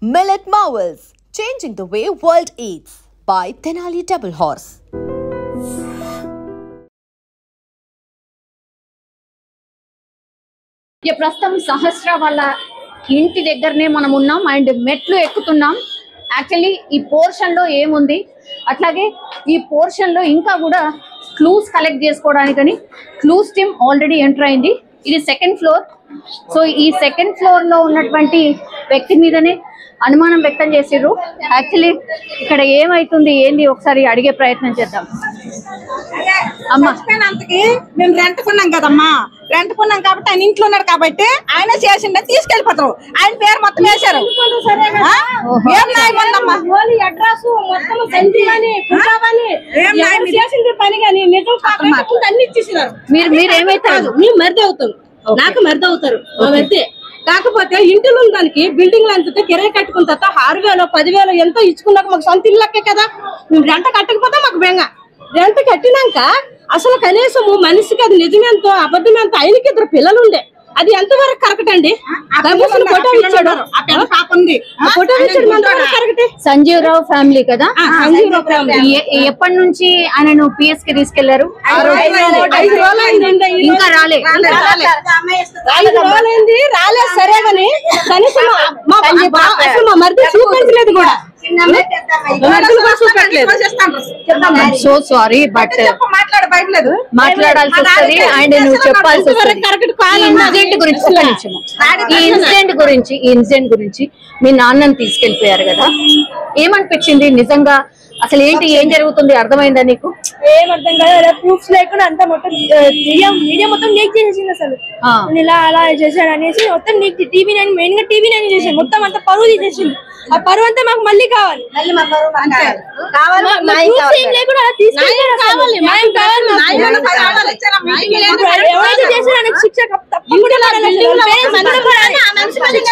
Millet Marvels, changing the way world eats by Tenali Double Horse. ప్రస్తుతం సహస్ర వాళ్ళ ఇంటి దగ్గరనే మనం ఉన్నాం అండ్ మెట్లు ఎక్కుతున్నాం. యాక్చువల్లీ ఈ పోర్షన్ లో ఏముంది, అట్లాగే ఈ పోర్షన్ లో ఇంకా కూడా క్లూస్ కలెక్ట్ చేసుకోవడానికని క్లూస్ టీమ్ ఆల్రెడీ ఎంటర్ అయింది. ఇది సెకండ్ ఫ్లోర్. సో ఈ సెకండ్ ఫ్లోర్ లో ఉన్నటువంటి వ్యక్తి మీదనే అనుమానం వ్యక్తం చేసిర్రు. యాక్చువల్లీ ఇక్కడ ఏమైతుంది ఏంది ఒకసారి అడిగే ప్రయత్నం చేద్దాం. అమ్మా, మేము రెంట్ కొన్నాం కదమ్మా, రెంట్ కొన్నాం కాబట్టి ఆయన ఇంట్లో ఉన్నాడు కాబట్టి ఆయన చేసిండే తీసుకెళ్లిపోతారు. ఆయన పేరు మొత్తం వేశారు. పని కానీ నిజం అన్ని ఇచ్చేసినారు. మీరు ఏమైతారు? మేము మరిది అవుతాం, నాకు మరిది అవుతారు మరిది. కాకపోతే ఇంటిలో ఉన్న దానికి బిల్డింగ్ అంతా కిరాయి కట్టుకున్న తర్వాత 6,000 10,000 ఎంతో ఇచ్చుకున్నాక మాకు సొంత ఇల్లకే కదా. మేము రెంట కట్టకపోతే మాకు బెంగ. రెంట కట్టినాక అసలు కనీసము మనిషికి అది నిజమేంతో అబద్ధమేంతో ఆయనకి 2 పిల్లలు ఉండే. అది ఎంతవరకు కరెక్ట్ అండి? ఫోటో ఇచ్చాడు, సంజీవ్ రావు ఫ్యామిలీ కదా. సంజీవ్ రావు ఫ్యామిలీ ఎప్పటి నుంచి ఆయనను పిఎస్ కి తీసుకెళ్లారు? 5 రోజులైంది. ఇంకా రాలేదు. 5 రోజులైంది రాలేదు. సరే కానీ కనీసం మా మరిది చూపించలేదు కూడా. సో సారీ, బట్ మాట్లాడాల్సి వస్తుంది అండ్ నువ్వు చెప్పాల్సి వస్తుంది. ఈ ఇన్సిడెంట్ గురించి మీ నాన్నని తీసుకెళ్లిపోయారు కదా, ఏమనిపించింది నిజంగా? అసలు ఏంటి, ఏం జరుగుతుంది అర్థమైందా నీకు? ఏం అర్థం కాదు. ప్రూఫ్స్ లేకుండా అంతా మొత్తం మీడియా మొత్తం లీక్ చేసేసింది. అసలు ఇలా అలా చేశాడు అనేసి మొత్తం లీక్. TV9 మెయిన్ గా TV9 చేశాడు. మొత్తం అంతా పరువు తీసేసింది. ఆ పరువు అంతా మాకు మళ్ళీ కావాలి.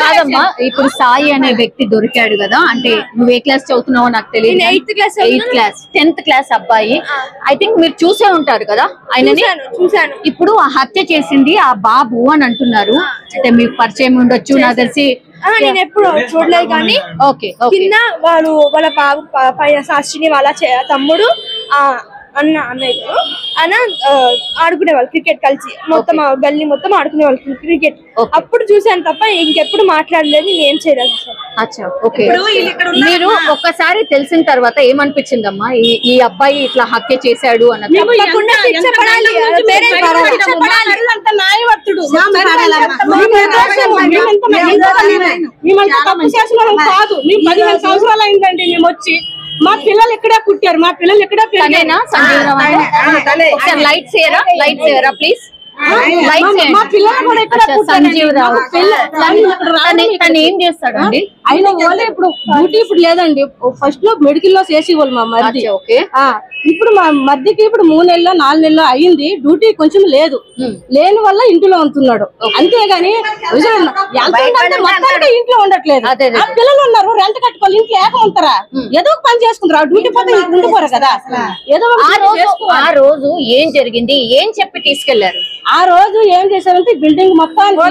కాదమ్మా, ఇప్పుడు సాయి అనే వ్యక్తి దొరికాడు కదా, అంటే నువ్వు ఏ క్లాస్ చదువుతున్నావో నాకు తెలియదు. 8th క్లాస్ 10th క్లాస్ అబ్బాయి. ఐ థింక్ మీరు చూసే ఉంటారు కదా ఆయనని. చూసాను. ఇప్పుడు ఆ హత్య చేసింది ఆ బాబు అని అంటున్నారు. అంటే మీకు పరిచయం ఉండొచ్చు, నాకు తెలిసి. నేను ఎప్పుడు చూడలేదు కానీ కింద వాళ్ళ బాబు పైన శాస్త్రిని వాళ్ళ తమ్ముడు అన్నయ్య ఆడుకునేవాళ్ళు క్రికెట్ కలిసి. మొత్తం గల్లీ మొత్తం ఆడుకునేవాళ్ళు క్రికెట్. అప్పుడు చూసాను తప్ప ఇంకెప్పుడు మాట్లాడలేదు. నేను ఏం చేయలేదు. మీరు ఒక్కసారి తెలిసిన తర్వాత ఏమనిపించిందమ్మా? ఈ అబ్బాయి ఇట్లా హత్య చేశాడు అన్నది. కాదు, 15 సంవత్సరాలు అయిందండి మేము వచ్చి. మా పిల్లలు ఎక్కడే పుట్టారు, మా పిల్లలు ఎక్కడే లైట్స్ చేయరా ప్లీజ్. మా పిల్లలు కూడా ఇక్కడ సంజీవ్ రావు తను ఏం చేస్తాడు అండి? ఆయన ఇప్పుడు డ్యూటీ ఇప్పుడు లేదండి. ఫస్ట్ లో మెడికల్ లో చేసేవాళ్ళు మా మరిది. ఇప్పుడు మా మధ్యకి ఇప్పుడు 3 నెలలు 4 నెలలు అయింది. డ్యూటీ కొంచెం లేదు, లేని వల్ల ఇంట్లో ఉంటున్నాడు. అంతేగాని మొత్తానికి ఇంట్లో ఉండట్లేదు. పిల్లలు ఉన్నారు, రెంట్ కట్టుకోవాలి, ఇంట్లో ఏక ఉంటారా? ఏదో ఒక పని చేసుకుంటారు. డ్యూటీ పోతే ఉండిపోరు కదా. ఏదో ఆ రోజు ఏం జరిగింది, ఏం చెప్పి తీసుకెళ్లారు? ఆ రోజు ఏం చేశారంటే బిల్డింగ్ మొత్తానికి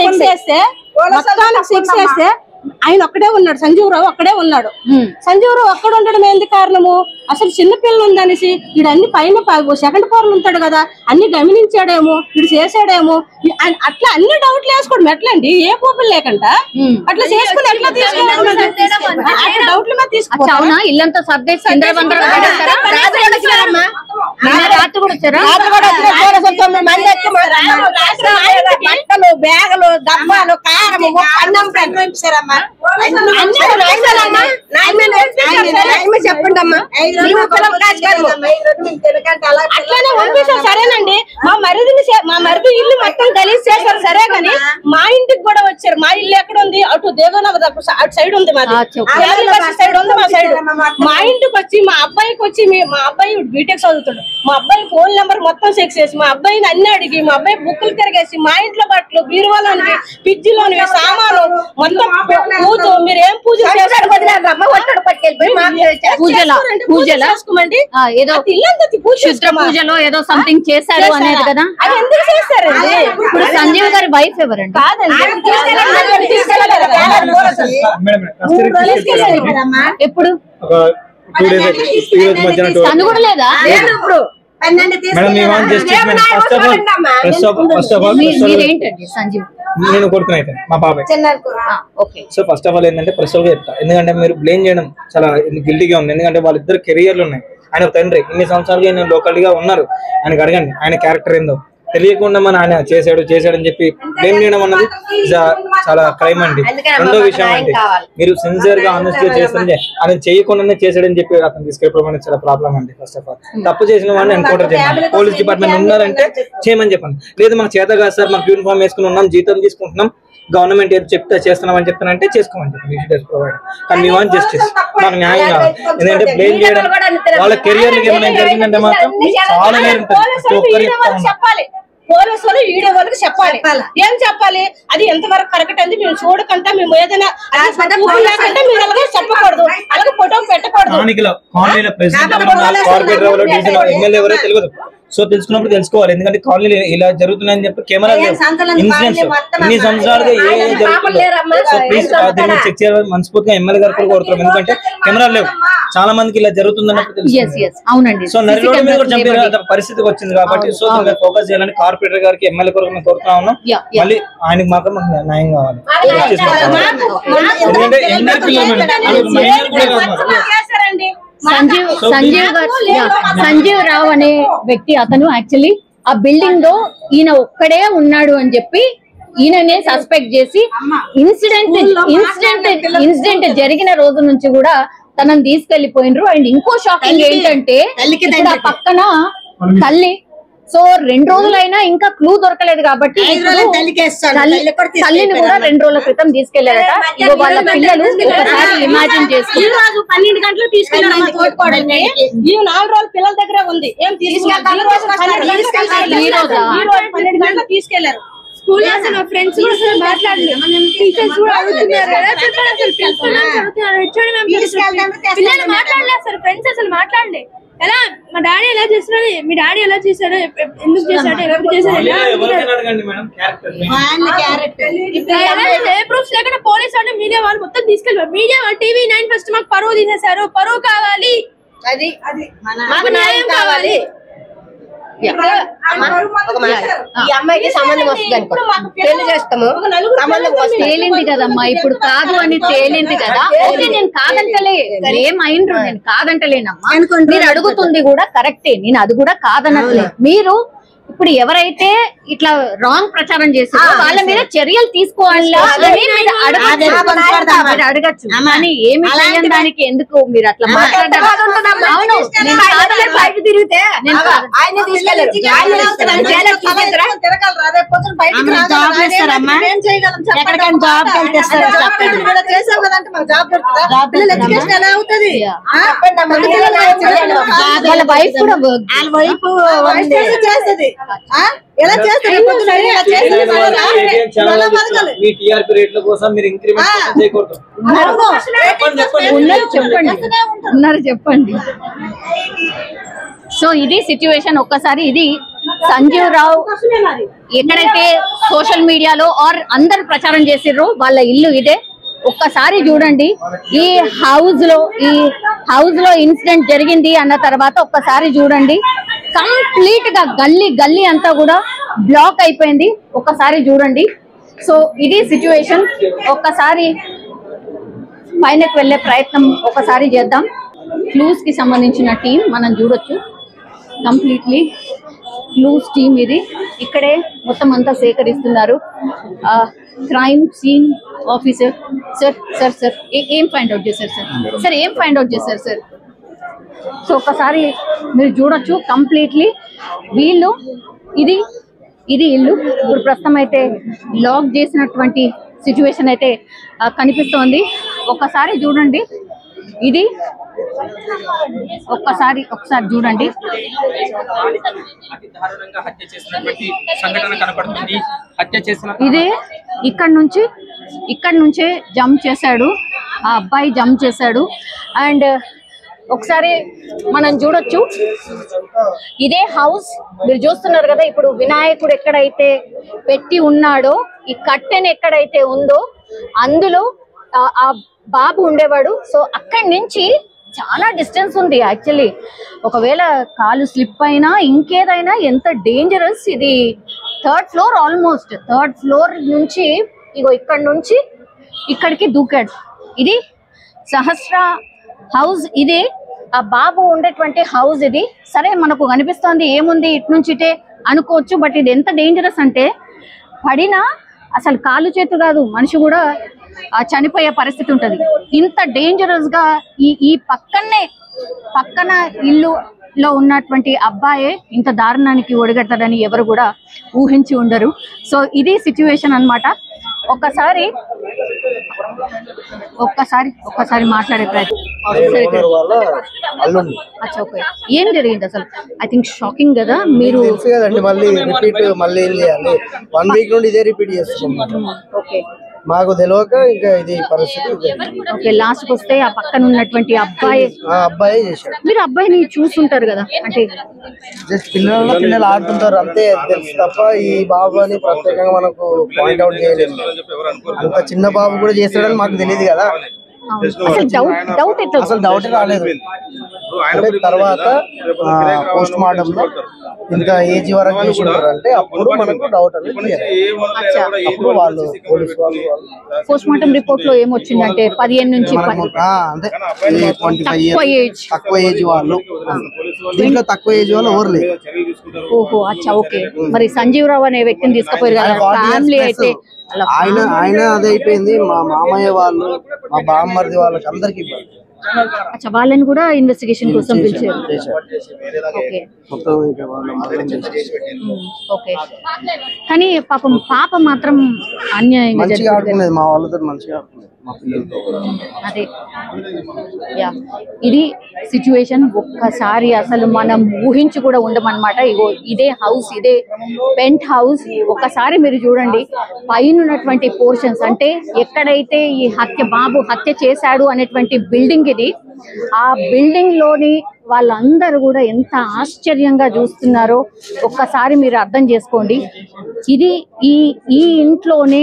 సెక్స్ చేస్తే ఆయన ఒక్కడే ఉన్నాడు. సంజీవ్ రావు ఒక్కడే ఉన్నాడు. సంజీవ్ రావు ఒక్కడ ఉండడం ఏంది కారణము? అసలు చిన్నపిల్లలు ఉందనేసి వీడు అన్ని పైన సెకండ్ ఫ్లోర్ ఉంటాడు కదా, అన్ని గమనించాడేమో, వీడు చేసాడేమో, అట్లా అన్ని డౌట్లు వేసుకోవడం ఎట్లండి? ఏ కోపం లేకుండా అట్లా చేసుకుని ఎట్లా తీసుకోవాలి? డౌట్ల మీద తీసుకోవాలి. ఇల్లంతా సర్దేసి రాత్రి కూడా వచ్చారా? బ్యాగులు డబ్బాలు కారము చెప్పండి అమ్మా. అట్లానే పంపిస్తాం. సరేనండి, మా మరిది ఇల్లు మొత్తం గలీజ్ చేశారు. సరే గాని మా ఇంటికి కూడా వచ్చారు. మా ఇల్లు ఎక్కడ ఉంది? అటు దేవనగర్ అటు సైడ్ ఉంది, మాది సైడ్ ఉంది. మా సైడ్ మా ఇంటికి వచ్చి మా అబ్బాయికి వచ్చి మా అబ్బాయి బీటెక్ చదువుతాడు. మా అబ్బాయి ఫోన్ నెంబర్ మొత్తం చెక్ చేసి మా అబ్బాయిని అన్ని అడిగి మా అబ్బాయి బుక్కులు తిరిగేసి మా ఇంట్లో బట్టలు బీరువాలోనివి ఫ్రిడ్జ్ లోనివి సామాను మొత్తం పూజ కాదు మీరు ఏం పూజ చేసుకోమండి ఏదో శుద్ర పూజలో ఏదో సంథింగ్ చేశారు అనేది కదా. అది ఎందుకు చేస్తారండి? ఇప్పుడు సంజీవ్ గారి వైఫ్ ఎవరండి? ఎప్పుడు తను కూడా లేదా? మీరేంటండి సంజీవ్? నేను కొడుకునైతే మా బాబాయ్. సో ఫస్ట్ ఆఫ్ ఆల్ ఏంటంటే ప్రెషర్ గా చెప్తా, ఎందుకంటే మీరు బ్లేమ్ చేయడం చాలా గిల్టీగా ఉంది. ఎందుకంటే వాళ్ళిద్దరు కెరియర్లు ఉన్నాయి. ఆయన తండ్రి ఇన్ని సంవత్సరాలుగా ఆయన లోకల్గా ఉన్నారు, ఆయనకు అడగండి ఆయన క్యారెక్టర్ ఏందో. తెలియకుండా మన ఆయన చేశాడు అని చెప్పి బ్లేమ్ చేయడం అన్నది చాలా క్రైమ్ అండి. రెండో విషయం అంటే మీరు సిన్సియర్ గా ఆనెస్ట్ గా చేస్తుంటే ఆయన చేయకుండానే చేశాడని చెప్పి అతను తీసుకెళ్ళిపోవడం అనేది చాలా ప్రాబ్లం అండి. ఫస్ట్ ఆఫ్ ఆల్ తప్పు చేసిన వాడిని ఎన్కౌంటర్ చేయండి. పోలీస్ డిపార్ట్మెంట్ ఉన్నారంటే చేయమని చెప్పండి. లేదు మాకు చేత కాదు సార్, మాకు యూనిఫామ్ వేసుకుని ఉన్నాం, జీతం తీసుకుంటున్నాం, గవర్నమెంట్ ఏదో చెప్తే చేస్తున్నామని చెప్తానంటే చేసుకోమని చెప్పండి. ప్రొవైడ్ కానీ మీ వాంట్ జస్టిస్, మాకు న్యాయం కావాలి. ఎందుకంటే బ్లేమ్ చేయడం వాళ్ళ కెరియర్ ఏమైనా జరిగిందంటే మాత్రం చాలా నేరం చెప్పాలి. పోలీసు వాళ్ళు వీడియో వాళ్ళకి చెప్పాలి. ఏం చెప్పాలి? అది ఎంతవరకు కరెక్ట్ అంది మేము చూడకంటే మేము ఏదైనా లేకుంటే మీరు అలాగే చెప్పకూడదు, అలాగే ఫోటో పెట్టకూడదు. తెలియదు. సో తెలుసుకున్నప్పుడు తెలుసుకోవాలి. ఎందుకంటే కాలనీ ఇలా జరుగుతున్నాయని చెప్పి కెమెరా ఇన్సిడెంట్స్ ఇన్ని సంవత్సరాలుగా ఏ జరుగుతుందో సో ప్లీజ్ దీన్ని చెక్ చేయాలని మనస్ఫూర్తిగా ఎమ్మెల్యే గారు కూడా కోరుతున్నాం. ఎందుకంటే కెమెరాలు లేవు, చాలా మందికి ఇలా జరుగుతుందన్నప్పుడు తెలుసు. సో నరిలోడి మీద కూడా చంపిన పరిస్థితికి వచ్చింది కాబట్టి సో దీని ఫోకస్ చేయాలని కార్పొరేటర్ గారికి ఎమ్మెల్యే కూడా మేము కోరుతా ఉన్నాం. మళ్ళీ ఆయనకి మాత్రం మాకు న్యాయం కావాలి. ఎందుకంటే ఎమ్మెల్యే సంజీవ్ రావు అనే వ్యక్తి అతను యాక్చువల్లీ ఆ బిల్డింగ్ లో ఈయన ఒక్కడే ఉన్నాడు అని చెప్పి ఈయననే సస్పెక్ట్ చేసి ఇన్సిడెంట్ జరిగిన రోజు నుంచి కూడా తనని తీసుకెళ్లిపోయినరు. అండ్ ఇంకో షాకింగ్ ఏంటంటే ఇక్కడ పక్కన తల్లి. సో 2 రోజులైనా ఇంకా క్లూ దొరకలేదు కాబట్టి తల్లిని కూడా 2 రోజుల క్రితం తీసుకెళ్లారట. వాళ్ళ పిల్లలు ఒకసారి ఇమాజిన్ చేసి 12 గంటలు తీసుకెళ్ళారు. 4 రోజులు పిల్లల దగ్గర ఉంది. ఏం తీసుకెళ్తారు? 12 గంటలు తీసుకెళ్లారు. స్కూల్ లో ఫ్రెండ్స్ కూడా మాట్లాడలేదు. టీచర్స్ కూడా అడుగుతున్నారు కదా, పిల్లలు మాట్లాడలేదు సార్. ఫ్రెండ్స్ అసలు మాట్లాడలే. ఎలా మా డాడీ ఎలా చేస్తున్నాడు, మీ డాడీ ఎలా చేశాడు, ఎందుకు చేశాడు, ఎప్పుడు చేశాడు, ఏ ప్రూఫ్స్ లేకుండా పోలీస్ వాళ్ళు మీడియా వాళ్ళు మొత్తం తీసుకెళ్ళారు. మీడియా వాళ్ళు TV9 ఫస్ట్ మాకు పరువు తీసేశారు. పరువు కావాలి, అది మాకు న్యాయం కావాలి. ఈ అమ్మాయికి సంబంధం వస్తుంది అనుకో, పెళ్లి చేస్తాము. తేలింది కదమ్మా, ఇప్పుడు కాదు అని తేలింది కదా. నేను కాదంటలే, ఏమైండ్రు, నేను కాదంటలేనమ్మా. మీరు అడుగుతుంది కూడా కరెక్టే, నేను అది కూడా కాదనట్లే. మీరు ఇప్పుడు ఎవరైతే ఇట్లా రాంగ్ ప్రచారం చేస్తారో వాళ్ళ మీద చర్యలు తీసుకోవాలి అడగచ్చు. కానీ ఏమి చేయని దానికి ఎందుకు మీరు అట్లా మాట్లాడారు? అవును, తిరిగితే వాళ్ళ వైఫ్ కూడా చేస్తుంది. ఎలా చేస్తారు? చెప్పండి. సో ఇది సిచ్యువేషన్. ఒక్కసారి ఇది సంజీవ్ రావు ఎక్కడైతే సోషల్ మీడియాలో ఆర్ అందరు ప్రచారం చేసిర్రో వాళ్ళ ఇల్లు ఇదే. ఒక్కసారి చూడండి, ఈ హౌస్ లో ఇన్సిడెంట్ జరిగింది అన్న తర్వాత ఒక్కసారి చూడండి, కంప్లీట్ గా గల్లీ అంతా కూడా బ్లాక్ అయిపోయింది. ఒక్కసారి చూడండి. సో ఇది సిచ్యువేషన్. ఒక్కసారి పైనకి వెళ్ళే ప్రయత్నం ఒకసారి చేద్దాం. క్లూస్ కి సంబంధించిన టీం మనం చూడొచ్చు. కంప్లీట్లీ క్లూస్ టీం ఇది. ఇక్కడే మొత్తం అంతా సేకరిస్తున్నారు. క్రైమ్ సీన్ ఆఫీసర్ సార్ ఏం ఫైండ్ అవుట్ చేశారు సార్? ఏం ఫైండ్ అవుట్ చేశారు సార్? సో ఒకసారి మీరు చూడొచ్చు కంప్లీట్లీ వీళ్ళు ఇది ఇల్లు. ఇప్పుడు ప్రస్తుతం అయితే లాక్ చేసినటువంటి సిచ్యువేషన్ అయితే కనిపిస్తోంది. ఒక్కసారి చూడండి, ఇది ఒకసారి చూడండి. ఇదే ఇక్కడ నుంచి ఇక్కడ నుంచే జంప్ చేశాడు, ఆ అబ్బాయి జంప్ చేశాడు. అండ్ ఒకసారి మనం చూడొచ్చు, ఇదే హౌస్ మీరు చూస్తున్నారు కదా. ఇప్పుడు వినాయకుడు ఎక్కడైతే పెట్టి ఉన్నాడో, ఈ కట్టెన్ ఎక్కడైతే ఉందో అందులో ఆ బాబు ఉండేవాడు. సో అక్కడి నుంచి చాలా డిస్టెన్స్ ఉంది యాక్చువల్లీ. ఒకవేళ కాలు స్లిప్ అయినా ఇంకేదైనా ఎంత డేంజరస్. ఇది 3rd floor, almost 3rd floor నుంచి ఇగో ఇక్కడ నుంచి ఇక్కడికి దూకాడు. ఇది సహస్ర హౌస్, ఇదే ఆ బాబు ఉండేటువంటి హౌస్ ఇది. సరే మనకు కనిపిస్తోంది ఏముంది ఇటు నుంచి ఇటే అనుకోవచ్చు, బట్ ఇది ఎంత డేంజరస్ అంటే పడినా అసలు కాలు చేతు కాదు, మనిషి కూడా చనిపోయే పరిస్థితి ఉంటది. ఇంత డేంజరస్ గా ఈ పక్కన ఇల్లులో ఉన్నటువంటి అబ్బాయే ఇంత దారుణానికి ఒడిగడతాడని ఎవరు కూడా ఊహించి ఉండరు. సో ఇది సిచ్యువేషన్ అన్నమాట. ఒక్కసారి మాట్లాడే ప్రయత్నం. ఏం జరిగింది అసలు? ఐ థింక్ షాకింగ్ కదా. మీరు మళ్ళీ 1 వీక్ నుండి ఇదే రిపీట్ చేస్తున్నాం. ఓకే, మాకు తెలియక ఇంకా ఇది పరిస్థితి. ఓకే, లాస్ట్ కి వస్తే ఆ పక్కన ఉన్నటువంటి అబ్బాయి చేశాడు. మీరు అబ్బాయిని చూస్తుంటారు కదా, అంటే జస్ట్ పిల్లలు ఆడుతుంటారు అంతే తెలుసు తప్ప ఈ బాబు అని ప్రత్యేకంగా మనకు పాయింట్ అవుట్ చేయలేదు. అంత చిన్న బాబు కూడా చేస్తాడని మాకు తెలియదు కదా. అసలు డౌట్ రాలేదు. అంటే తర్వాత పోస్ట్ మార్టం లో ఇంత ఏజ్ వరకు చేసి ఉంటారంటే అప్పుడు మనకు డౌట్ అనేది. అప్పుడు వాళ్ళు పోలీసు వాళ్ళు పోస్ట్ మార్టం రిపోర్ట్ లో ఏమొచ్చిందంటే 15 నుంచి అంటే 25 years తక్కువ ఏజ్ వాళ్ళు. దీంట్లో తక్కువ ఏజ్ వాళ్ళు ఎవరు లేదు. ఓహో, అచ్చా, ఓకే. మరి సంజీవ్ రావు అనే వ్యక్తిని తీసుకుపోయారు కదా, ఫ్యామిలీ అయితే ఆయన అదే అయిపోయింది. మా మామయ్య వాళ్ళు, మా బామ్మర్ది వాళ్ళకి అందరికి ఇబ్బంది. అచ్చా, వాళ్ళని కూడా ఇన్వెస్టిగేషన్ కోసం పిలిచారు. ఓకే, కానీ పాప మాత్రం అన్యాయంగా మంచిగా ఆడుకునేది, మా వాళ్ళతో మంచిగా ఆడుకునేది, మా పిల్లలతో. అదే యా, ఇది సిచ్యువేషన్. ఒక్కసారి అసలు మనం ఊహించి కూడా ఉండమన్నమాట. ఇగో ఇదే హౌస్, ఇదే పెంట్ హౌస్. ఒక్కసారి మీరు చూడండి పైన ఉన్నటువంటి పోర్షన్స్, అంటే ఎక్కడైతే ఈ బాబు హత్య చేశాడు అనేటువంటి బిల్డింగ్ ఇది. ఆ బిల్డింగ్ లోని వాళ్ళందరూ కూడా ఎంత ఆశ్చర్యంగా చూస్తున్నారో ఒక్కసారి మీరు అర్థం చేసుకోండి. ఇది ఈ ఇంట్లోనే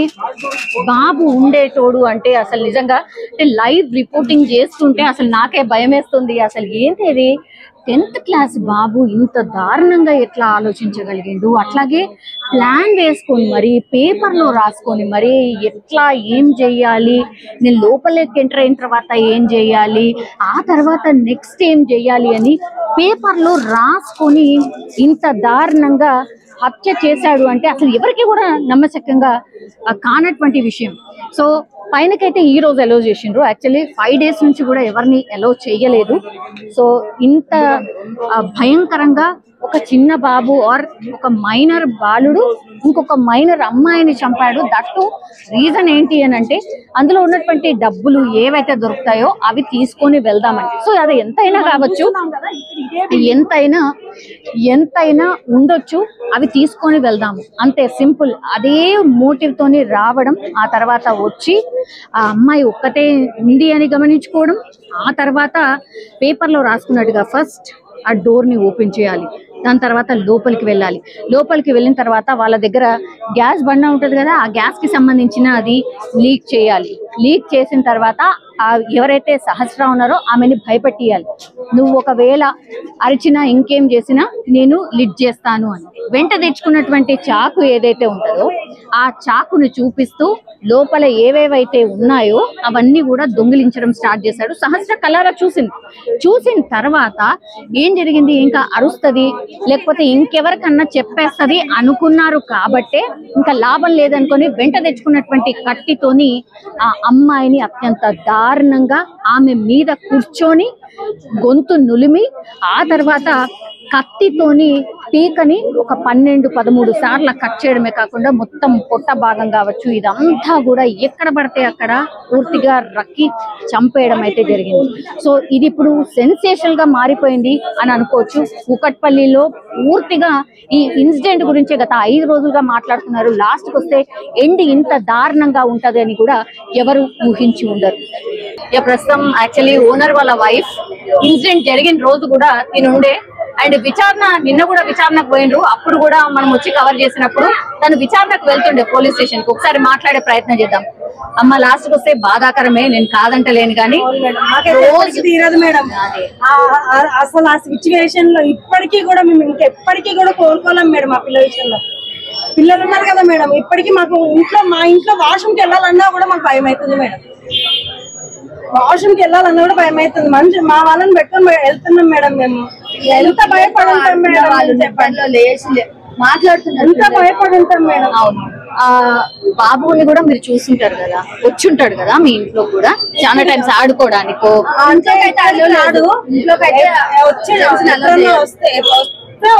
బాబు ఉండేటోడు అంటే అసలు నిజంగా అంటే లైవ్ రిపోర్టింగ్ చేస్తుంటే అసలు నాకే భయం వేస్తుంది. అసలు ఏంటి ఇది, 10th క్లాస్ బాబు ఇంత దారుణంగా ఎట్లా ఆలోచించగలిగిండు? అట్లాగే ప్లాన్ వేసుకొని మరి పేపర్లో రాసుకొని మరి ఎట్లా ఏం చెయ్యాలి, నేను లోపలికి ఎంటర్ అయిన తర్వాత ఏం చెయ్యాలి, ఆ తర్వాత నెక్స్ట్ ఏం చెయ్యాలి అని పేపర్లో రాసుకొని ఇంత దారుణంగా హత్య చేశాడు అంటే అసలు ఎవరికి కూడా నమ్మశక్యంగా కానటువంటి విషయం. సో పైనకైతే ఈ రోజు అలౌ చేసిండ్రు. యాక్చువల్లీ 5 days నుంచి కూడా ఎవరిని అలౌ చేయలేదు. సో ఇంత భయంకరంగా ఒక చిన్న బాబు ఆర్ ఒక మైనర్ బాలుడు ఇంకొక మైనర్ అమ్మాయిని చంపాడు. దట్టు రీజన్ ఏంటి అని అంటే అందులో ఉన్నటువంటి డబ్బులు ఏవైతే దొరుకుతాయో అవి తీసుకొని వెళ్దామంటే. సో అది ఎంతైనా కావచ్చు, ఎంతైనా ఉండొచ్చు, అవి తీసుకొని వెళ్దాము అంతే, సింపుల్. అదే మోటివ్ తోని రావడం, ఆ తర్వాత వచ్చి ఆ అమ్మాయి ఒక్కతే ఉంది అని గమనించుకోవడం, ఆ తర్వాత పేపర్లో రాసుకున్నట్టుగా ఫస్ట్ ఆ డోర్ ని ఓపెన్ చేయాలి, దాని తర్వాత లోపలికి వెళ్ళాలి. లోపలికి వెళ్ళిన తర్వాత వాళ్ళ దగ్గర గ్యాస్ బండ ఉంటుంది కదా, ఆ గ్యాస్ కి సంబంధించిన అది లీక్ చేయాలి. లీక్ చేసిన తర్వాత ఎవరైతే సహస్ర ఉన్నారో ఆమెని భయపెట్టియాలి. నువ్వు ఒకవేళ అరిచినా ఇంకేం చేసినా నేను లిడ్ చేస్తాను అని. వెంట తెచ్చుకున్నటువంటి చాకు ఏదైతే ఉంటుందో ఆ చాకుని చూపిస్తూ లోపల ఏవేవైతే ఉన్నాయో అవన్నీ కూడా దొంగిలించడం స్టార్ట్ చేశాడు. సహస్ర కలారా చూసిన తర్వాత ఏం జరిగింది, ఇంకా అరుస్తుంది లేకపోతే ఇంకెవరికన్నా చెప్పేస్తుంది అనుకున్నారు కాబట్టే ఇంకా లాభం లేదనుకొని వెంట తెచ్చుకున్నటువంటి కత్తితోని ఆ అమ్మాయిని అత్యంత దారుణంగా ఆమె మీద కూర్చొని గొంతు నులిమి ఆ తర్వాత కత్తితోని పీకని ఒక 12-13 సార్లు కట్ చేయడమే కాకుండా మొత్తం పొట్ట భాగం కావచ్చు ఇదంతా కూడా ఎక్కడ పడితే అక్కడ పూర్తిగా రక్కి చంపేయడం అయితే జరిగింది. సో ఇది ఇప్పుడు సెన్సేషనల్ గా మారిపోయింది అని అనుకోవచ్చు. కూకట్పల్లిలో పూర్తిగా ఈ ఇన్సిడెంట్ గురించి గత 5 రోజులుగా మాట్లాడుతున్నారు. లాస్ట్ కి వస్తే ఎండ్ ఇంత దారుణంగా ఉంటది అని కూడా ఎవరు ఊహించి ఉండరు. ప్రస్తుతం యాక్చువల్లీ ఓనర్ వాళ్ళ వైఫ్ ఇన్సిడెంట్ జరిగిన రోజు కూడా తినుండే అండ్ విచారణ నిన్న కూడా విచారణకు పోయిండ్రు. అప్పుడు కూడా మనం వచ్చి కవర్ చేసినప్పుడు తను విచారణకు వెళ్తుండే పోలీస్ స్టేషన్ కి. ఒకసారి మాట్లాడే ప్రయత్నం చేద్దాం. అమ్మ లాస్ట్ కి వస్తే బాధాకరమే, నేను కాదంటలేను కానీ రోజు తీరదు మేడం. అసలు ఆ సిచ్యువేషన్ లో ఇప్పటికీ కూడా మేము ఇంకెప్పటికీ కూడా కోరుకోలేం మేడం. ఆ పిల్లల విషయంలో పిల్లలు ఉన్నారు కదా మేడం, ఇప్పటికీ మాకు మా ఇంట్లో వాష్రూమ్కి వెళ్ళాలన్నా కూడా మాకు భయం అవుతుంది మేడం. వాష్రూమ్కి వెళ్ళాలన్నా కూడా భయం అవుతుంది. మంచి మా వాళ్ళని పెట్టుకొని వెళ్తున్నాం మేడం. మేము ఎంత భయపడి ఉంటాం మేడం, చెప్పండి. మాట్లాడుతున్నారు ఎంత భయపడి ఉంటాం మేడం. అవును. బాబుని కూడా మీరు చూస్తుంటారు కదా, వచ్చుంటాడు కదా మీ ఇంట్లో కూడా చాలా టైమ్స్ ఆడుకోవడానికో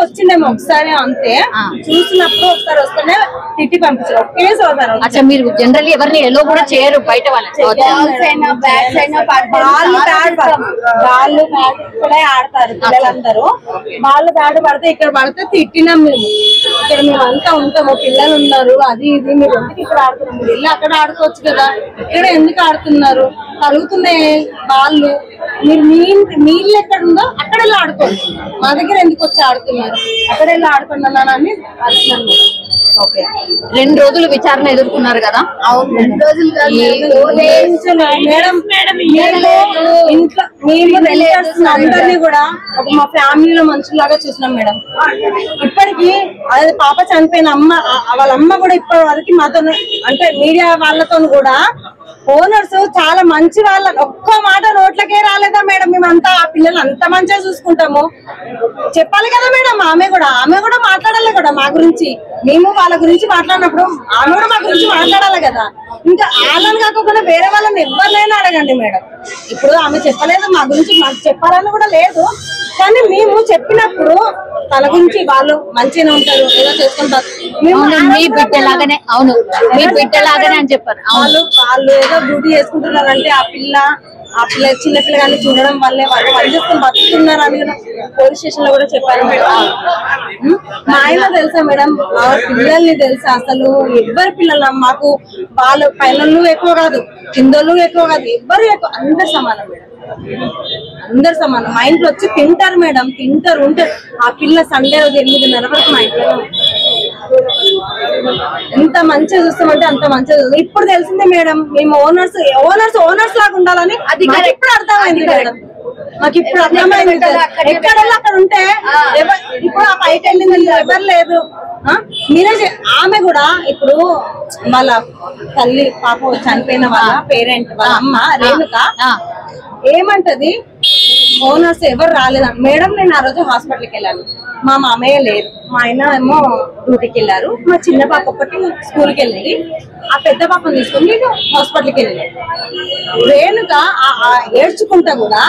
వచ్చిండేమో ఒకసారి అంతే. చూసినప్పుడు ఒకసారి వస్తేనే తిట్టి పంపించారు. ఒకేసారి అచ్చా మీరు జనరల్లీ ఎవరిని ఎలో కూడా చేయరు బయట వాళ్ళు కూడా ఆడతారు పిల్లలందరూ. వాళ్ళు బ్యాట్ పడితే ఇక్కడ పడితే తిట్టినాం మేము. ఇక్కడ మేము అంతా ఉంటాము, పిల్లలు ఉన్నారు, అది ఇది, మీరు ఎందుకు ఇక్కడ ఆడుతున్నారు, మీరు వెళ్ళి అక్కడ ఆడుకోవచ్చు కదా, ఇక్కడ ఎందుకు ఆడుతున్నారు, కలుగుతున్నాయి వాళ్ళు, మీరు మీ ఇల్లు ఎక్కడ ఉందో అక్కడ వెళ్ళి ఆడుకోవచ్చు, మా దగ్గర ఎందుకు వచ్చి ఆడుతున్నారు, అక్కడ వెళ్ళి ఆడుకున్నానని అడుగుతున్నాను. ఓకే 2 రోజులు విచారణ ఎదుర్కొన్నారు కదా. అవును 2 రోజులు మేడం. ఇంట్లో మేము అందరినీ కూడా ఒక మా ఫ్యామిలీలో మనుషులాగా చూసినాం మేడం. ఇప్పటికి అదే పాప చనిపోయిన వాళ్ళ అమ్మ కూడా ఇప్పటి వరకు మాతో అంటే మీడియా వాళ్ళతో కూడా ఓనర్స్ చాలా మంచి వాళ్ళ ఒక్క మాట నోట్లకే రాలేదా మేడం. మేమంతా ఆ పిల్లలు అంత మంచిగా చూసుకుంటాము, చెప్పాలి కదా మేడం. ఆమె కూడా మాట్లాడాలి కూడా మా గురించి. మేము వాళ్ళ గురించి మాట్లాడినప్పుడు ఆమె కూడా మా గురించి మాట్లాడాలి కదా. ఇంకా వాళ్ళని కాకుండా వేరే వాళ్ళని ఎవరినైనా అడగండి మేడం. ఇప్పుడు ఆమె చెప్పలేదు మా గురించి, మాకు చెప్పాలని కూడా లేదు. కానీ మేము చెప్పినప్పుడు తన గురించి వాళ్ళు మంచిగానే ఉంటారు, ఏదో చేసుకుంటారు. మీ బిడ్డలాగానే, అవును మీ బిడ్డలాగానే అని చెప్పారు. వాళ్ళు ఏదో డ్యూటీ చేసుకుంటున్నారంటే ఆ పిల్ల చిన్న పిల్లగాన్ని చూడడం వల్లే వాళ్ళు పనిచేసుకొని బతుకుతున్నారు అని పోలీస్ స్టేషన్ లో కూడా చెప్పారు మేడం. మా ఆయన తెలుసా మేడం, మా పిల్లల్ని తెలుసా అసలు ఎవ్వరి పిల్లలు మాకు వాళ్ళు పైనలు ఎక్కువ కాదు, కిందలు ఎక్కువ కాదు, ఎవ్వరు ఎక్కువ, అందరు సమానం మేడం, అందరు సమానం. మా ఇంట్లో వచ్చి తింటారు మేడం, తింటారు ఉంటారు. ఆ పిల్ల సండే రోజు 8:30 వరకు మా ఇంట్లో ఎంత మంచిగా చూస్తామంటే అంత మంచిగా చూస్తాం. ఇప్పుడు తెలిసిందే మేడం, మేము ఓనర్స్ లాగా ఉండాలని అది ఇప్పుడు అర్థమైంది మేడం. మాకు ఇప్పుడు అర్థమైంది. ఎక్కడ అక్కడ ఉంటే ఇప్పుడు ఆ పైకి వెళ్ళింది ఎవరు లేదు. మీరే ఆమె కూడా ఇప్పుడు వాళ్ళ తల్లి పాప చనిపోయిన వాళ్ళ పేరెంట్ వాళ్ళ అమ్మ రేణుక ఏమంటది, ఓనర్స్ ఎవరు రాలేదండి మేడం. నేను ఆ రోజు హాస్పిటల్కి వెళ్ళాను, మా మామయ్య లేరు, మా ఆయన ఏమో డ్యూటీకి వెళ్ళారు, మా చిన్న పాప ఒకటి స్కూల్కి వెళ్ళింది, ఆ పెద్ద పాపను తీసుకుని నేను హాస్పిటల్కి వెళ్ళాను. రేణుక ఏడ్చుకుంటా కూడా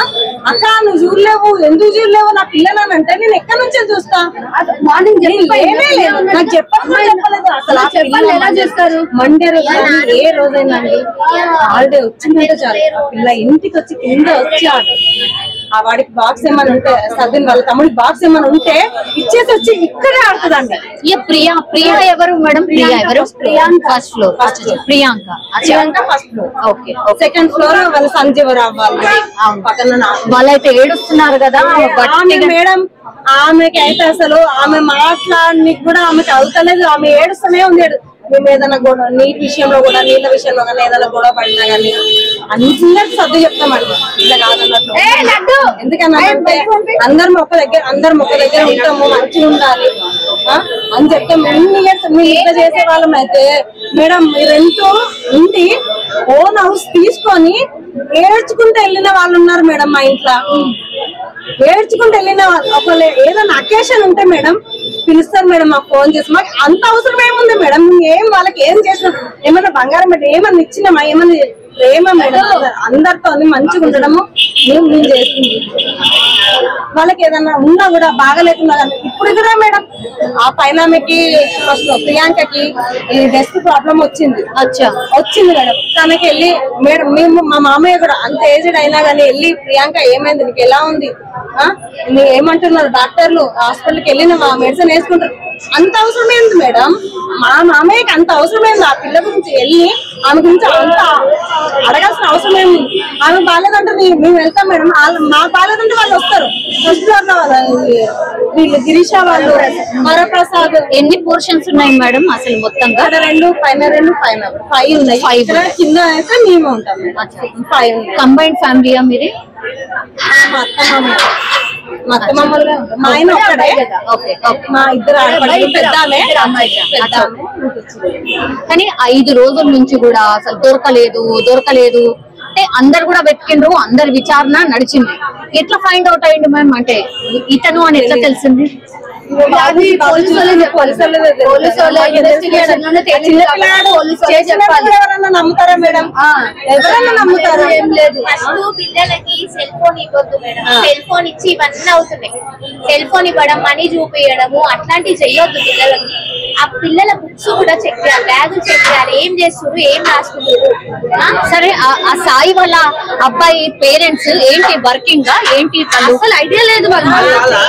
అక్క నువ్వు చూడలేవు, ఎందుకు చూడలేవు నా పిల్లలని అంటే నేను ఎక్కడి నుంచి చూస్తా, మార్నింగ్ ఏమీ లేదు నాకు చెప్పలేదు అసలు. ఎలా చేస్తారు మండే రోజు ఏ రోజైనా అండి హాలిడే వచ్చిందంటే చాలు పిల్ల ఇంటికి వచ్చి కింద వచ్చి ఆ వాడికి బాక్స్ ఏమైనా ఉంటే సదిన్ వాళ్ళ తమ్ముడికి బాక్స్ ఏమైనా ఉంటే ఇచ్చేసి వచ్చి ఇక్కడే ఆడుతుందండి. ప్రియా ఎవరు మేడం? ప్రియా ఎవరు? Priyanka first floor. Priyanka first floor. Okay second floor వాళ్ళ సంజీవరావు వాళ్ళు పక్కన వాళ్ళైతే ఏడుస్తున్నారు కదా మేడం. ఆమెకి అయితే అసలు ఆమె మాట్లాడడానికి కూడా ఆమెకి అవుతలేదు, ఆమె ఏడుస్తూనే ఉంది. మేము ఏదైనా గొడవ నీటి విషయంలో కూడా నీళ్ళ విషయంలో కానీ ఏదైనా గొడవ పడినా కానీ అందరికి సర్దు చెప్తామండి, ఇట్లా కాదన్నట్టు. ఎందుకన్నా అందరం ఒక దగ్గర ఉంటాము, మంచిగా ఉండాలి అని చెప్తాం. మీరు ఇట్లా చేసే వాళ్ళం అయితే మేడం మీరెంతో ఉండి ఓన్ హౌస్ తీసుకొని ఏడ్చుకుంటూ వెళ్ళిన వాళ్ళు ఉన్నారు మేడం. మా ఇంట్లో ఏడ్చుకుంటూ వెళ్ళిన వాళ్ళు ఒకవేళ ఏదైనా అకేషన్ ఉంటే మేడం పిలుస్తారు మేడం, మాకు ఫోన్ చేసి. మాకు అంత అవసరం ఏముంది మేడం, ఏం వాళ్ళకి ఏం చేసినాం, ఏమన్నా బంగారం పెట్టి ఏమన్నా ఇచ్చినామా, ఏమన్నా ప్రేమ మేడం, అందరితో మంచిగా ఉండడము మేము చేస్తుంది. వాళ్ళకి ఏదన్నా ఉన్నా కూడా బాగాలేకున్నా కానీ ఇప్పుడు కూడా మేడం ఆ పైన ఫస్ట్ ప్రియాంకకి ఈ డెస్క్ ప్రాబ్లం వచ్చింది మేడం. తనకి వెళ్ళి మేడం మేము మా మామయ్య కూడా అంత ఏజ్డ్ అయినా కానీ వెళ్ళి ప్రియాంక ఏమైంది, నీకు ఎలా ఉంది, నువ్వు ఏమంటున్నారు డాక్టర్లు, హాస్పిటల్కి వెళ్ళిన మా మెడిసిన్ వేసుకుంటారు. అంత అవసరమైంది మేడం, మా మామయ్యకి అంత అవసరమైంది. ఆ పిల్ల గురించి వెళ్ళి ఆమె గురించి అంత అడగాల్సిన అవసరం ఏమి. ఆమె బాగాలేదంటే మేము వెళ్తాం మేడం, మాకు బాగాలేదంటే వాళ్ళు వస్తారు. ఫస్ట్ ఫ్లోర్ లో వీళ్ళు గిరీష వాళ్ళు, వరప్రసాద్. ఎన్ని పోర్షన్స్ ఉన్నాయి మేడం అసలు మొత్తంగా? 2 పైన 2 పైన 5 ఉన్నాయి. 5 కింద అయితే మేము ఉంటాం మేడం. 5 కంబైన్డ్ ఫ్యామిలీయా మీరే? మా అత్తమ్మగా ఉంటాం. మా ఆయన ఒక్కడే, మా ఇద్దరు ఆడపడులు, పెద్ద ఆమె. కానీ 5 రోజుల నుంచి కూడా అసలు దొరకలేదు అంటే అందరు కూడా వెతికిండ్రు, అందరి విచారణ నడిచింది. ఎట్లా ఫైండ్ అవుట్ అయ్యింది మ్యామ్, అంటే ఇతను అని ఎట్లా తెలిసింది? ఎవరన్నా నమ్ముతారా మేడం? ఎవరన్నా నమ్ముతారా? ఏం లేదు. పిల్లలకి సెల్ ఫోన్ ఇవ్వద్దు మేడం. సెల్ ఫోన్ ఇచ్చి ఇవన్నీ అవుతున్నాయి. సెల్ ఫోన్ ఇవ్వడం, మనీ చూపించడము అట్లాంటివి చెయ్యొద్దు పిల్లలకి. ఆ పిల్లల బుక్స్ కూడా చెక్ చేయాలి, బ్యాగులు చెక్ చేయాలి, ఏం చేస్తున్నారు, ఏం రాసుకుంటారు. సరే, ఆ సాయి వాళ్ళ అబ్బాయి పేరెంట్స్ ఏంటి, వర్కింగ్ ఏంటి? అసలు ఐడియా లేదు,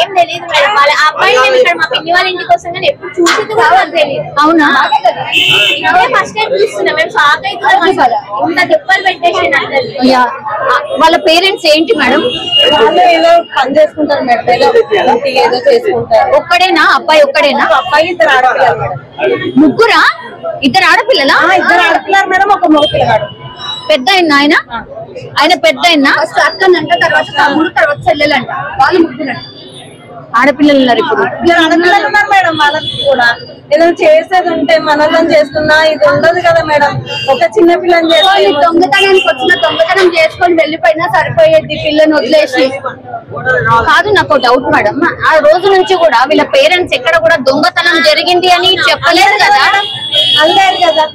ఏం తెలియదు మేడం. వాళ్ళ అబ్బాయి మేము ఇక్కడ మా పిన్ని వాళ్ళ ఇంటికి వస్తాం కానీ ఎప్పుడు చూసింది కూడా వాళ్ళకి తెలియదు. అవునా? ఫస్ట్ టైం చూస్తున్నాం మేము, షాక్ అవుతున్నాం. ఇంత దెబ్బలు పెట్టేసి వాళ్ళ పేరెంట్స్ ఏంటి మేడం? వాళ్ళు ఏదో పని చేసుకుంటారు మేడం, ఏదో చేసుకుంటారు. ఒక్కడేనా అబ్బాయి? ఒక్కడేనా అబ్బాయి? 2 ఆడపిల్లలు మేడం. ముగ్గురా? 2 ఆడపిల్లలా? 2 ఆడపిల్లలు మేడం, ఒక మగ పిల్లగాడు. పెద్ద ఆయన పెద్ద ఫస్ట్ అక్కనంట, తర్వాత తమ్ముడు, తర్వాత చెల్లెలంట. వాళ్ళు ముగ్గురంట. ఆడపిల్లలు ఉన్నారు ఇప్పుడు. ఆడపిల్లలు ఉన్నారు మేడం. వాళ్ళకి కూడా ఏదైనా చేసేది ఉంటే మనలో చేసుకున్నా ఇది ఉండదు కదా మేడం. ఒక చిన్న పిల్లని చేసుకొని దొంగతనానికి వచ్చిన దొంగతనం చేసుకొని వెళ్ళిపోయినా సరిపోయేది పిల్లని వదిలేసి. కాదు, నాకు డౌట్ మేడం, ఆ రోజు నుంచి కూడా వీళ్ళ పేరెంట్స్ ఎక్కడ కూడా దొంగతనం జరిగింది అని చెప్పలేదు కదా? అనలేరు కదా.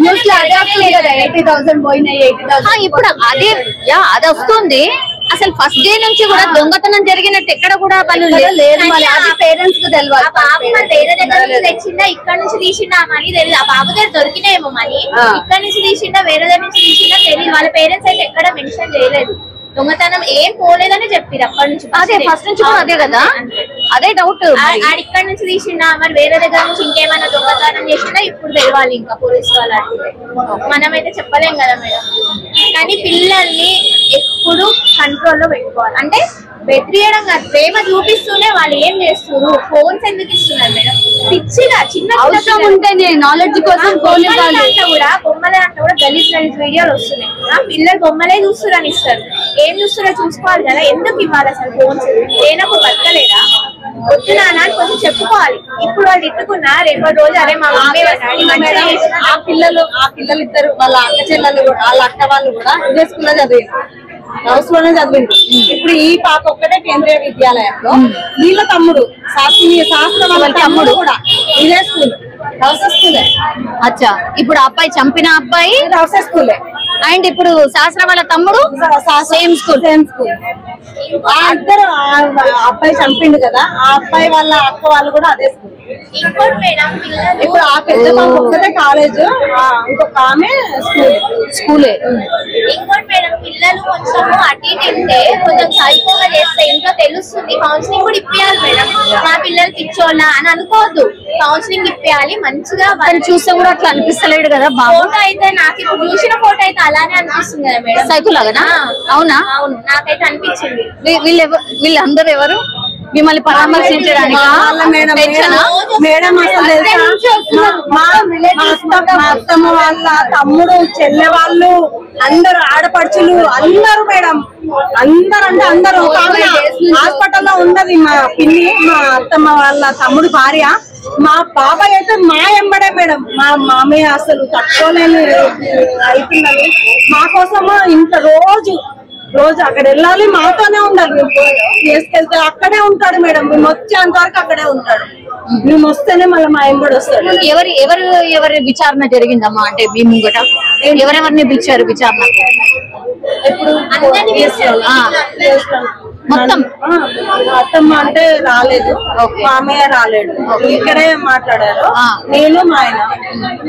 న్యూస్ లో అదే వస్తుంది కదా, 80,000 పోయినాయి, 80,000. ఇప్పుడు అది వస్తుంది. అసలు ఫస్ట్ డే నుంచి కూడా దొంగతనం జరిగినట్టు ఎక్కడ కూడా వాళ్ళు లేదు. పేరెంట్స్ కు తెలియదు. ఆ బాబు మరి వేరే దగ్గర నుంచి తెచ్చిందా, ఇక్కడ నుంచి తీసిందా మనీ తెలియదు. ఆ బాబు దగ్గర దొరికినాయేమో మనీ, ఇక్కడ నుంచి తీసిందా వేరే దగ్గర నుంచి తీసిందా తెలియదు. వాళ్ళ పేరెంట్స్ అయితే ఎక్కడ మెన్షన్ చేయలేదు. దొంగతనం ఏం పోలేదని చెప్పారు అప్పటి నుంచి. అదే ఫస్ట్ నుంచి కూడా అదే కదా, అదే డౌట్. ఇక్కడ నుంచి తీసిండా మరి వేరే దగ్గర నుంచి ఇంకేమైనా దొంగతనం చేసిందా ఇప్పుడు తెలియాలి. ఇంకా పోలీసు వాళ్ళు అడిగితే మనమైతే చెప్పలేం కదా మేడం. కానీ పిల్లల్ని ఎప్పుడు కంట్రోల్లో పెట్టుకోవాలి. అంటే బెదిరియడం కాదు, ప్రేమ చూపిస్తూనే వాళ్ళు ఏం చేస్తున్నారు. ఫోన్స్ ఎందుకు ఇస్తున్నారు మేడం? పిచ్చిగా చిన్న అవసరం ఉంటేనే నాలెడ్జ్ కోసం బొమ్మల దాంట్లో కూడా గలీజ్ వీడియోలు వస్తున్నాయి. పిల్లలు బొమ్మలే చూస్తురని ఇస్తారు. ఏం చూస్తారో చూసుకోవాలి కదా. ఎందుకు ఇవ్వాలి అసలు ఫోన్స్? లేనప్పుడు బతకలేదా? వద్దునా అని కొంచెం చెప్పుకోవాలి. ఇప్పుడు వాళ్ళు ఇట్టుకున్నా రేపటి రోజు అరే మా మమ్మీ ఆ పిల్లలు 2 వాళ్ళ అక్క చెల్లెలు కూడా, వాళ్ళ అక్క వాళ్ళు కూడా ఇదే స్కూల్లో చదివారు, హౌస్ లోనే చదివింది. ఇప్పుడు ఈ పాప ఒక్కటే కేంద్రీయ విద్యాలయంలో, వీళ్ళ తమ్ముడు శాస్త్రం వాళ్ళ తమ్ముడు కూడా ఇదే స్కూల్, హౌస్ స్కూలే. అచ్చా, ఇప్పుడు అబ్బాయి చంపిన అబ్బాయి హౌస్ స్కూలే, అండ్ ఇప్పుడు శాస్త్ర వాళ్ళ తమ్ముడు సేమ్ స్కూల్. ఆ ఇద్దరు అబ్బాయి చంపిండు కదా, ఆ అబ్బాయి వాళ్ళ అక్క వాళ్ళు కూడా అదే స్కూల్. ఇంకోటి మేడం, పిల్లలు ఇప్పుడు ఆ పెద్ద పాప ఒక్కటే కాలేజ్, ఇంకొక ఆమె స్కూలే. ఇంకోటి మేడం, పిల్లలు కొంచెం అటు ఇటు ఉంటే కొంచెం సైకోగా చేస్తే ఇంట్లో తెలుస్తుంది. కౌన్సిలింగ్ కూడా ఇప్పియాలి మేడం. మా పిల్లలు పిచ్చోళ్ళ అని అనుకోవద్దు, కౌన్సిలింగ్ ఇప్పియాలి మంచిగా. వాళ్ళు చూస్తే కూడా అట్లా అనిపిస్తలేడు కదా బాబు. ఫోటో అయితే నాకు ఇప్పుడు చూసిన ఫోటో అయితే అలానే అనిపిస్తుంది కదా మేడం. సైకో లాగానా? అవునా? అవును, నాకైతే అనిపించింది. వీళ్ళందరూ ఎవరు మిమ్మల్ని పరామర్శించడానికి? మేడం అసలు మా అత్తమ్మ వాళ్ళ తమ్ముడు, చెల్లె వాళ్ళు, అందరు ఆడపడుచులు అందరూ మేడం, అందరు అంటే అందరూ. హాస్పిటల్లో ఉన్నది మా పిన్ని, మా అత్తమ్మ వాళ్ళ తమ్ముడు భార్య. మా బాబాయ్ అయితే మా ఎంబడే మేడం. మా మామయ్య అసలు తట్టుకోలేని అవుతున్నది. మా కోసము ఇంత రోజు అక్కడ వెళ్ళాలి, మాతోనే ఉండాలి. మేము తీసుకెళ్తే అక్కడే ఉంటాడు మేడం, మేము వచ్చేంత వరకు అక్కడే ఉంటాడు. మేము వస్తేనే మళ్ళీ మా ఆయన కూడా వస్తాడు. ఎవరి విచారణ జరిగిందమ్మా? అంటే మీ ముంగట ఎవరెవరిని పిలిచారు విచారణ? మొత్తం అత్తమ్మ అంటే రాలేదు, మామయ్య రాలేడు, ఇక్కడే మాట్లాడారు. నేను మా ఆయన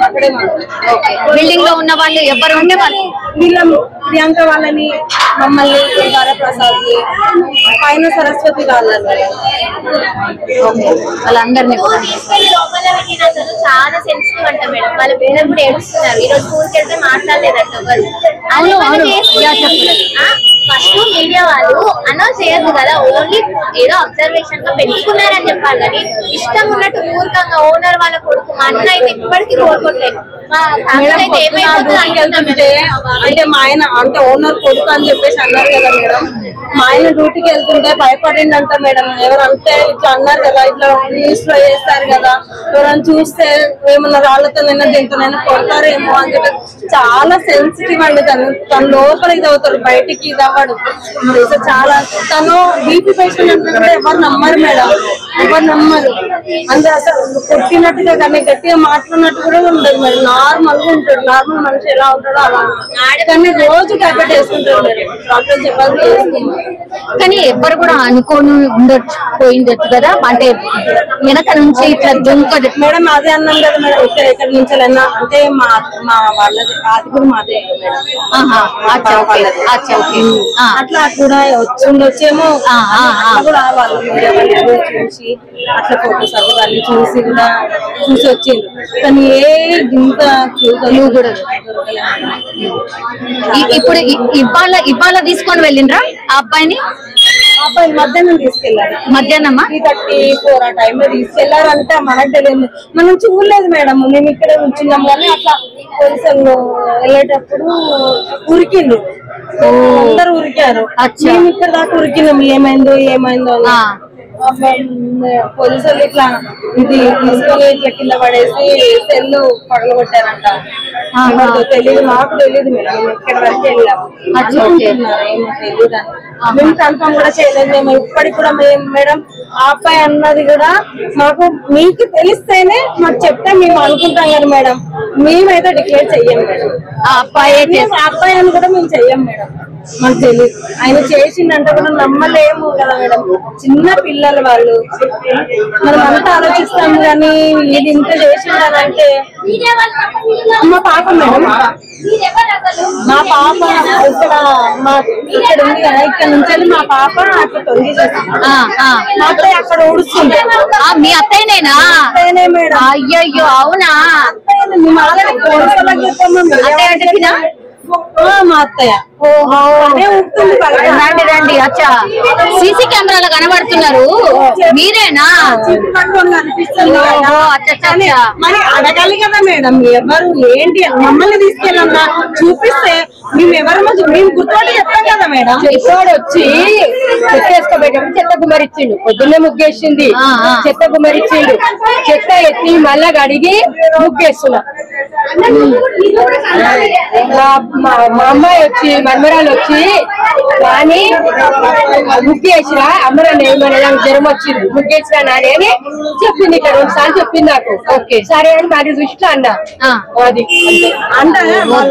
అక్కడే మాట్లాడారు. బిల్డింగ్ లో ఉన్న వాళ్ళు ఎవరు ఉంటే వాళ్ళు వీళ్ళ ప్రియాంక వాళ్ళని, మమ్మల్ని, ప్రసాద్ పైన సరస్వతి వాళ్ళని, వాళ్ళందరినీ చాలా సెన్సిటివ్ అంట మేడం. వాళ్ళ పిల్లలు కూడా ఏడుస్తున్నారు. ఈ రోజు స్కూల్కి వెళ్తే మాట్లాడలేదంట ఎవరు. ఫస్ట్ మీడియా వాళ్ళు అనౌన్స్ చేయొద్దు కదా, ఓన్లీ ఏదో అబ్జర్వేషన్ గా పెంచుకున్నారని చెప్పాలి. కానీ ఇష్టం ఉన్నట్టు మూర్ఖంగా ఓనర్ వాళ్ళ కొడుకు మా అన్న అయితే ఇప్పటికీ కోరుకోవట్లేదు. అంటే మా ఆయన అంటే ఓనర్ కొడుకు అని చెప్పేసి అన్నారు కదా మేడం. మా ఆయన డ్యూటీకి వెళ్తుంటే భయపడిందంట మేడం. ఎవరంటే ఇట్లా అన్నారు కదా, ఇట్లా న్యూస్ లో చేస్తారు కదా, ఎవరైనా చూస్తే ఏమన్నా రాళ్లతోనైనా దీంతోనైనా కొడతారేమో అని చెప్పి చాలా సెన్సిటివ్ అండి. తన లోపల ఇది అవుతాడు, బయటికి ఇది అవ్వడు. చాలా తను బీపీ పేషెంట్ అంటే ఎవరు నమ్మరు మేడం, ఎవరు నమ్మరు. అంటే అసలు కొట్టినట్టుగా కానీ గట్టిగా మాట్లాడినట్టు కూడా ఉండదు మేడం. నార్మల్ గా ఉంటాడు, నార్మల్ మనిషి ఎలా ఉంటాడో అలా. కానీ రోజు టాబ్లెట్ వేసుకుంటాడు మేడం, డాక్టర్ చెప్పాలి. కానీ ఎవ్వరు కూడా అనుకోని పోయిండొచ్చు కదా, అంటే వెనక నుంచి ఇట్లా దుంకదు మేడం. అదే అన్నాం కదా మేడం, ఎక్కడి నుంచి అంటే మా వాళ్ళది అది కూడా మాదే మేడం. అట్లా కూడా వచ్చేమో కూడా వాళ్ళు చూసి అట్లా ఫోటోస్ అవి చూసి కూడా చూసి వచ్చిండ్రు. కానీ ఏ ఇంత కూడా ఇప్పుడు ఇవాళ తీసుకొని వెళ్ళిండ్రా ఆ అబ్బాయిని? అబ్బాయి మధ్యాహ్నం తీసుకెళ్లారు. మధ్యాహ్నమా 3:34 ఆ టైంలో తీసుకెళ్లారంటే మనకు తెలియదు, మనం చూడలేదు మేడం. మేము ఇక్కడే ఉంచున్నాం కానీ అట్లా పోలీసులు వెళ్ళేటప్పుడు ఉరికిండ్రు, అందరు ఉరికారు. మేము ఇక్కడ దాకా ఉరికినాం, ఏమైందో అని. పోలీసులు ఇట్లా ఇది తీసుకొని ఇట్లా కింద పడేసి సెల్లు పగలు కొట్టారంట. తెలియదు, మాకు తెలియదు మేడం. మేము ఇక్కడ వరకు వెళ్ళాము, ఏమో తెలియదు అని. మేము కన్ఫర్మ్ కూడా చేయలేదు. మేము ఇప్పటికి కూడా మేడం ఆ అబ్బాయి అన్నది కూడా మాకు మీకు తెలిస్తేనే మాకు చెప్తే మేము అనుకుంటాం కదా మేడం. మేమైతే డిక్లేర్ చెయ్యం మేడం. ఆ అబ్బాయి అని కూడా మేము చెయ్యం మేడం. మాకు తెలియదు. ఆయన చేసిందంటే కూడా నమ్మలేము కదా మేడం. చిన్న పిల్లలు వాళ్ళు, మనం అంతా ఆలోచిస్తాం కానీ ఇది ఇంత చేసిందంటే. మా పాప మేడం, మా పాప ఇక్కడ ఉంది కదా, ఇక్కడ నుంచి మా పాప అట్లా తొంగి చేస్తుంది. మా అత్తయ్య అక్కడ ఊడుస్తుంది. మీ అత్తయ్యనేనా? అత్తయ్యనే మేడం. అయ్యయ్యో అవునా? మేము ఆల్రెడీ పోలీసులకు చెప్పాము. మా అత్తయ్య రండి. అచ్చా, సీసీ కెమెరాలో కనబడుతున్నారు, మీరేనా? మరి అడగాలి కదా మేడం, ఎవరు ఏంటి మమ్మల్ని తీసుకెళ్ళన్నా చూపిస్తే మేము ఎవరమో మేము గుర్తుపట్టి చెప్తాం కదా మేడం. ఇప్పుడు వచ్చి చెత్తేసుకోబెట్టేప్పుడు చెత్త గుమ్మరిచ్చిండు, పొద్దున్నే ముగ్గేసింది, చెత్త గుమ్మరిచ్చిండు, చెత్త ఎత్తి మళ్ళా కడిగి ముగ్గేస్తున్నా. మా అమ్మాయి వచ్చి మన్మరాలు వచ్చి కానీ ముగ్గేసినా అమ్మరాన్ని ఏమన్నా జ్వరం వచ్చింది, ముగ్గేసినా నాని అని చెప్పింది. ఇక్కడ 2 సార్లు చెప్పింది నాకు. ఓకే సరే అని మరి దృష్టిలో అన్నా. అది అంటే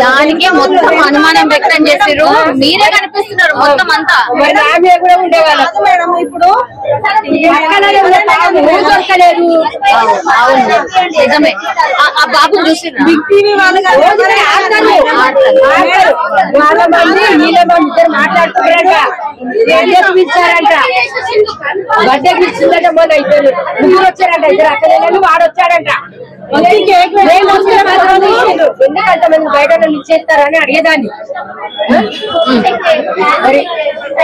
దానికే మొత్తం అనుమానం వ్యక్తం చేసారు, మీరే కనిపిస్తున్నారు మొత్తం అంతా. మరి నా మీద కూడా ఉండేవాళ్ళం మేడం. ఇప్పుడు దొరకలేదు. నిజమే. ఆ బాబు చూసి ఇద్దరు మాట్లాడుతున్నారంట, పిలిచారంట, బర్త్డేకి ఇచ్చిందంట. మొన్న ఇద్దరు ముగ్గురు వచ్చారంట, ఇద్దరు అక్కడేళ్ళు వాడు వచ్చాడంట. ఎందుకంటే మేము బయట ఇచ్చేస్తారని అడిగేదాన్ని. మరి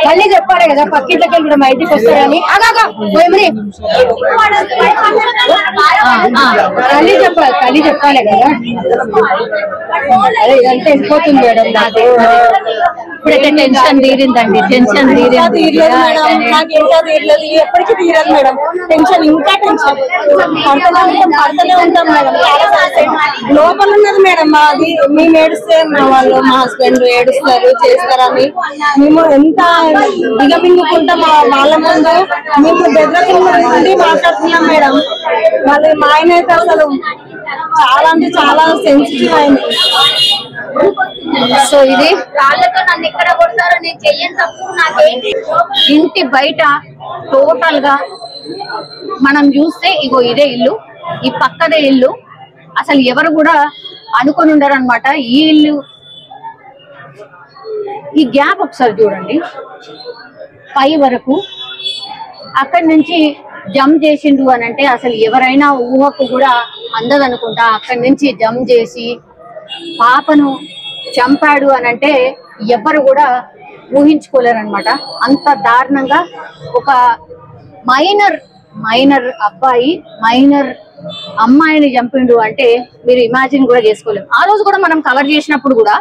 మళ్ళీ చెప్పాలి కదా, పక్కింట్లోకి వెళ్ళి మా ఇంటికి వస్తారని. తల్లి చెప్పాలి కదా. అదే ఇదంతా వెళ్ళిపోతుంది మేడం నాకు. ఇప్పుడైతే టెన్షన్ తీరిందండి, టెన్షన్ తీరింది. నాకు ఇంకా తీరలేదు, ఎప్పటికీ తీరదు మేడం. టెన్షన్, ఇంకా టెన్షన్ పడుతూనే ఉంటాం మేడం. లోపల ఉన్నది మేడం మాది. మేము ఏడుస్తే మా వాళ్ళు, మా హస్బెండ్ ఏడుస్తారు, చేస్తారని మేము ఎంత దిగమింగుకుంటాం వాళ్ళ ముందు. మేము దగ్గర నుండి మాట్లాడుతున్నాం మేడం. మళ్ళీ మా ఆయన అయితే అసలు చాలా అంటే చాలా సెన్సిటివ్ అయింది. సో ఇది రాళ్ళతో నన్ను ఎక్కడ కొడతారో, నేను చెయ్యని తప్పు నాకేంటి. ఇంటి బయట టోటల్ గా మనం చూస్తే ఇగో ఇదే ఇల్లు, ఈ పక్కదే ఇల్లు. అసలు ఎవరు కూడా అనుకొని ఉండరు అనమాట ఈ ఇల్లు. ఈ గ్యాప్ ఒకసారి చూడండి, పై వరకు అక్కడి నుంచి జంప్ చేసిండు అని అంటే అసలు ఎవరైనా ఊహకు కూడా అందదనుకుంటా. అక్కడి నుంచి జంప్ చేసి పాపను చంపాడు అని అంటే ఎవరు కూడా ఊహించుకోలేరు అనమాట. అంత దారుణంగా ఒక మైనర్ అబ్బాయి మైనర్ అమ్మాయిని చంపిండు అంటే మీరు ఇమాజిన్ కూడా చేసుకోలేము. ఆ రోజు కూడా మనం కవర్ చేసినప్పుడు కూడా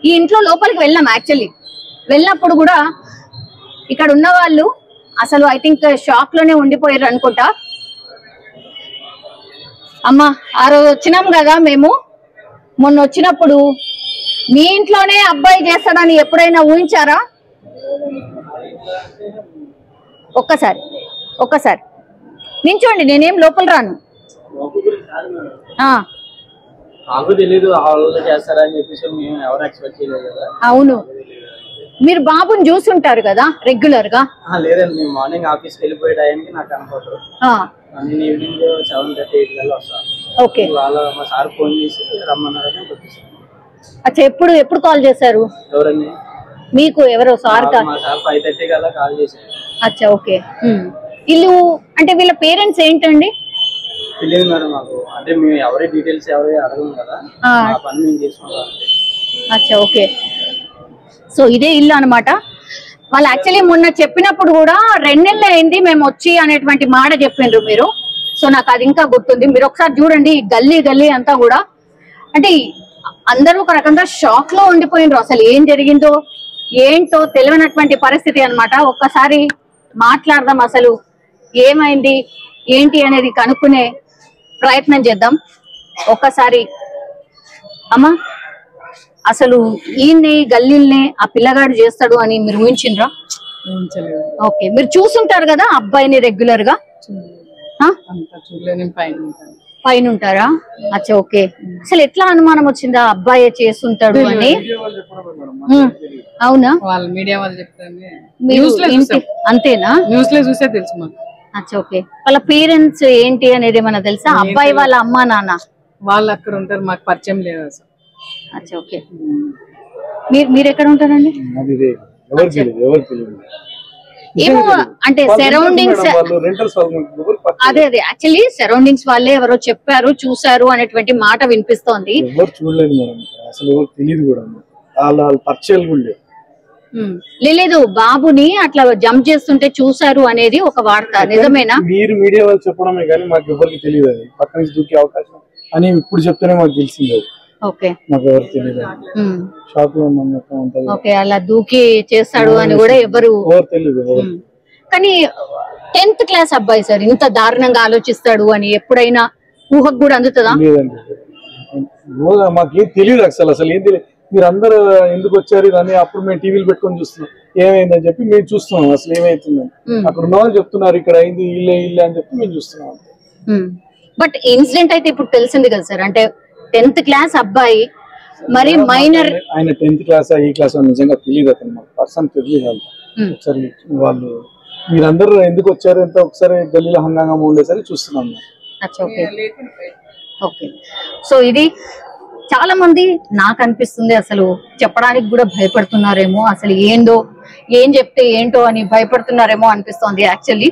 ఈ ఇంట్లో లోపలికి వెళ్ళాం. యాక్చువల్లీ వెళ్ళినప్పుడు కూడా ఇక్కడ ఉన్న వాళ్ళు అసలు ఐ థింక్ షాక్ లోనే ఉండిపోయారు అనుకుంటా. అమ్మా ఆ రోజు వచ్చినాం కదా మేము, మొన్న వచ్చినప్పుడు మీ ఇంట్లోనే అబ్బాయి చేస్తాడని ఎప్పుడైనా ఊహించారా? ఒక్కసారి నించోండి, నేనేం లోపల రాను. అవును, మీరు బాబుని చూసుంటారు కదా రెగ్యులర్ గా? లేదండి, మార్నింగ్ ఆఫీస్కి వెళ్ళిపోయే టైంకి నాకు కనపడరు. నేను ఈవినింగ్ 7:30, 8 కల్లా వస్తాను. ఓకే, వాళ్ళ మా సార్ ఫోన్ చేసి రమ్మన్నారని వచ్చేసాను. అచ్చా, ఎప్పుడు కాల్ చేశారు? ఎవరండి? మీకు ఎవరో సార్? మా సార్ 5:30 కల్లా కాల్ చేశారు. అచ్చా, ఓకే. వీళ్ళు అంటే వీళ్ళ పేరెంట్స్ ఏంటండి? తెలియదు మేడం మాకు. అంటే మేము ఎవరి డీటెయిల్స్ ఎవరి అడగం కదా, ఆ పని మేము చేసుకుంటాం. అచ్చా, ఓకే. సో ఇదే ఇల్లు అనమాట. వాళ్ళు యాక్చువల్లీ మొన్న చెప్పినప్పుడు కూడా 2 నెలలు అయింది మేము వచ్చి అనేటువంటి మాట చెప్పిండ్రు మీరు. సో నాకు అది ఇంకా గుర్తుంది. మీరు ఒకసారి చూడండి, గల్లీ అంతా కూడా అంటే అందరూ ఒక రకంగా షాక్ లో ఉండిపోయినరు. అసలు ఏం జరిగిందో ఏంటో తెలియనటువంటి పరిస్థితి అన్నమాట. ఒక్కసారి మాట్లాడదాం, అసలు ఏమైంది ఏంటి అనేది కనుక్కునే ప్రయత్నం చేద్దాం. ఒక్కసారి అమ్మా, అసలు ఈయన్ని గల్లీల్ని ఆ పిల్లగాడు చేస్తాడు అని మీరు ఊహించిండ్రా? ఓకే, మీరు చూసుంటారు కదా అబ్బాయిని రెగ్యులర్ గా? పైన ఉంటారా? అచ్చా, ఓకే. అసలు ఎట్లా అనుమానం వచ్చిందా అబ్బాయి చేస్తుంటాడు అని? అవునా, మీడియా వాళ్ళు చెప్తారు, అంతేనా? న్యూస్ లో చూసే తెలుసు మాకు. అచ్చా, ఓకే. వాళ్ళ పేరెంట్స్ ఏంటి అనేది ఏమన్నా తెలుసా? అబ్బాయి వాళ్ళ అమ్మా నాన్న వాళ్ళు అక్కడ ఉంటారు, మాకు పరిచయం లేదు అసలు. అచ్చా, ఓకే. మీరు ఎక్కడ ఉంటారండి? ఏమో అంటే సరౌండింగ్స్, అదే యాక్చువల్లీ సరౌండింగ్స్ వాళ్ళే ఎవరో చెప్పారు, చూసారు అనేటువంటి మాట వినిపిస్తోంది. లేదు, బాబుని అట్లా జంప్ చేస్తుంటే చూసారు అనేది ఒక వార్త, నిజమేనా? మీరు మీడియా వాళ్ళు చెప్పడమే కానీ మాకు ఎవరికి తెలియదు. అది పక్క నుంచి దూకే అవకాశం అని ఇప్పుడు చెప్తేనే మాకు తెలిసింది. ఓకే, నాకు ఎవరు తెలియదు. షాప్ లో ఓకే, అలా దూకి చేస్తాడు అని కూడా ఎవరు తెలియదు. కానీ 10th క్లాస్ అబ్బాయి సార్ ఇంత దారుణంగా ఆలోచిస్తాడు అని ఎప్పుడైనా ఊహకు కూడా అందుతుందా? లేదండి, మాకేం తెలియదు అసలు ఏం తెలియదు. మీరు అందరు ఎందుకు వచ్చారు అని అప్పుడు మేము టీవీలు పెట్టుకొని చూస్తున్నాం, ఏమైందని చెప్పి మేము చూస్తున్నాం అసలు ఏమైతుందని. అక్కడ ఉన్న వాళ్ళు చెప్తున్నారు ఇక్కడ అయింది ఇల్లే అని చెప్పి మేము చూస్తున్నాం. బట్ ఇన్సిడెంట్ అయితే ఇప్పుడు తెలిసింది కదా సార్, అంటే 10th క్లాస్ అబ్బాయి మరి మైనర్. ఆయన 10th క్లాస్ ఈ క్లాస్ నిజంగా తెలియదు, అతను మాకు పర్సన్ తెలియదు. ఒకసారి వాళ్ళు మీరందరూ ఎందుకు వచ్చారు ఎంత ఒకసారి గల్లీలో హంగామా ఉండేసరి చూస్తున్నాం. ఓకే, సో ఇది చాలా మంది నాకు అనిపిస్తుంది అసలు చెప్పడానికి కూడా భయపడుతున్నారేమో, అసలు ఏం చెప్తే ఏంటో అని భయపడుతున్నారేమో అనిపిస్తోంది యాక్చువల్లీ.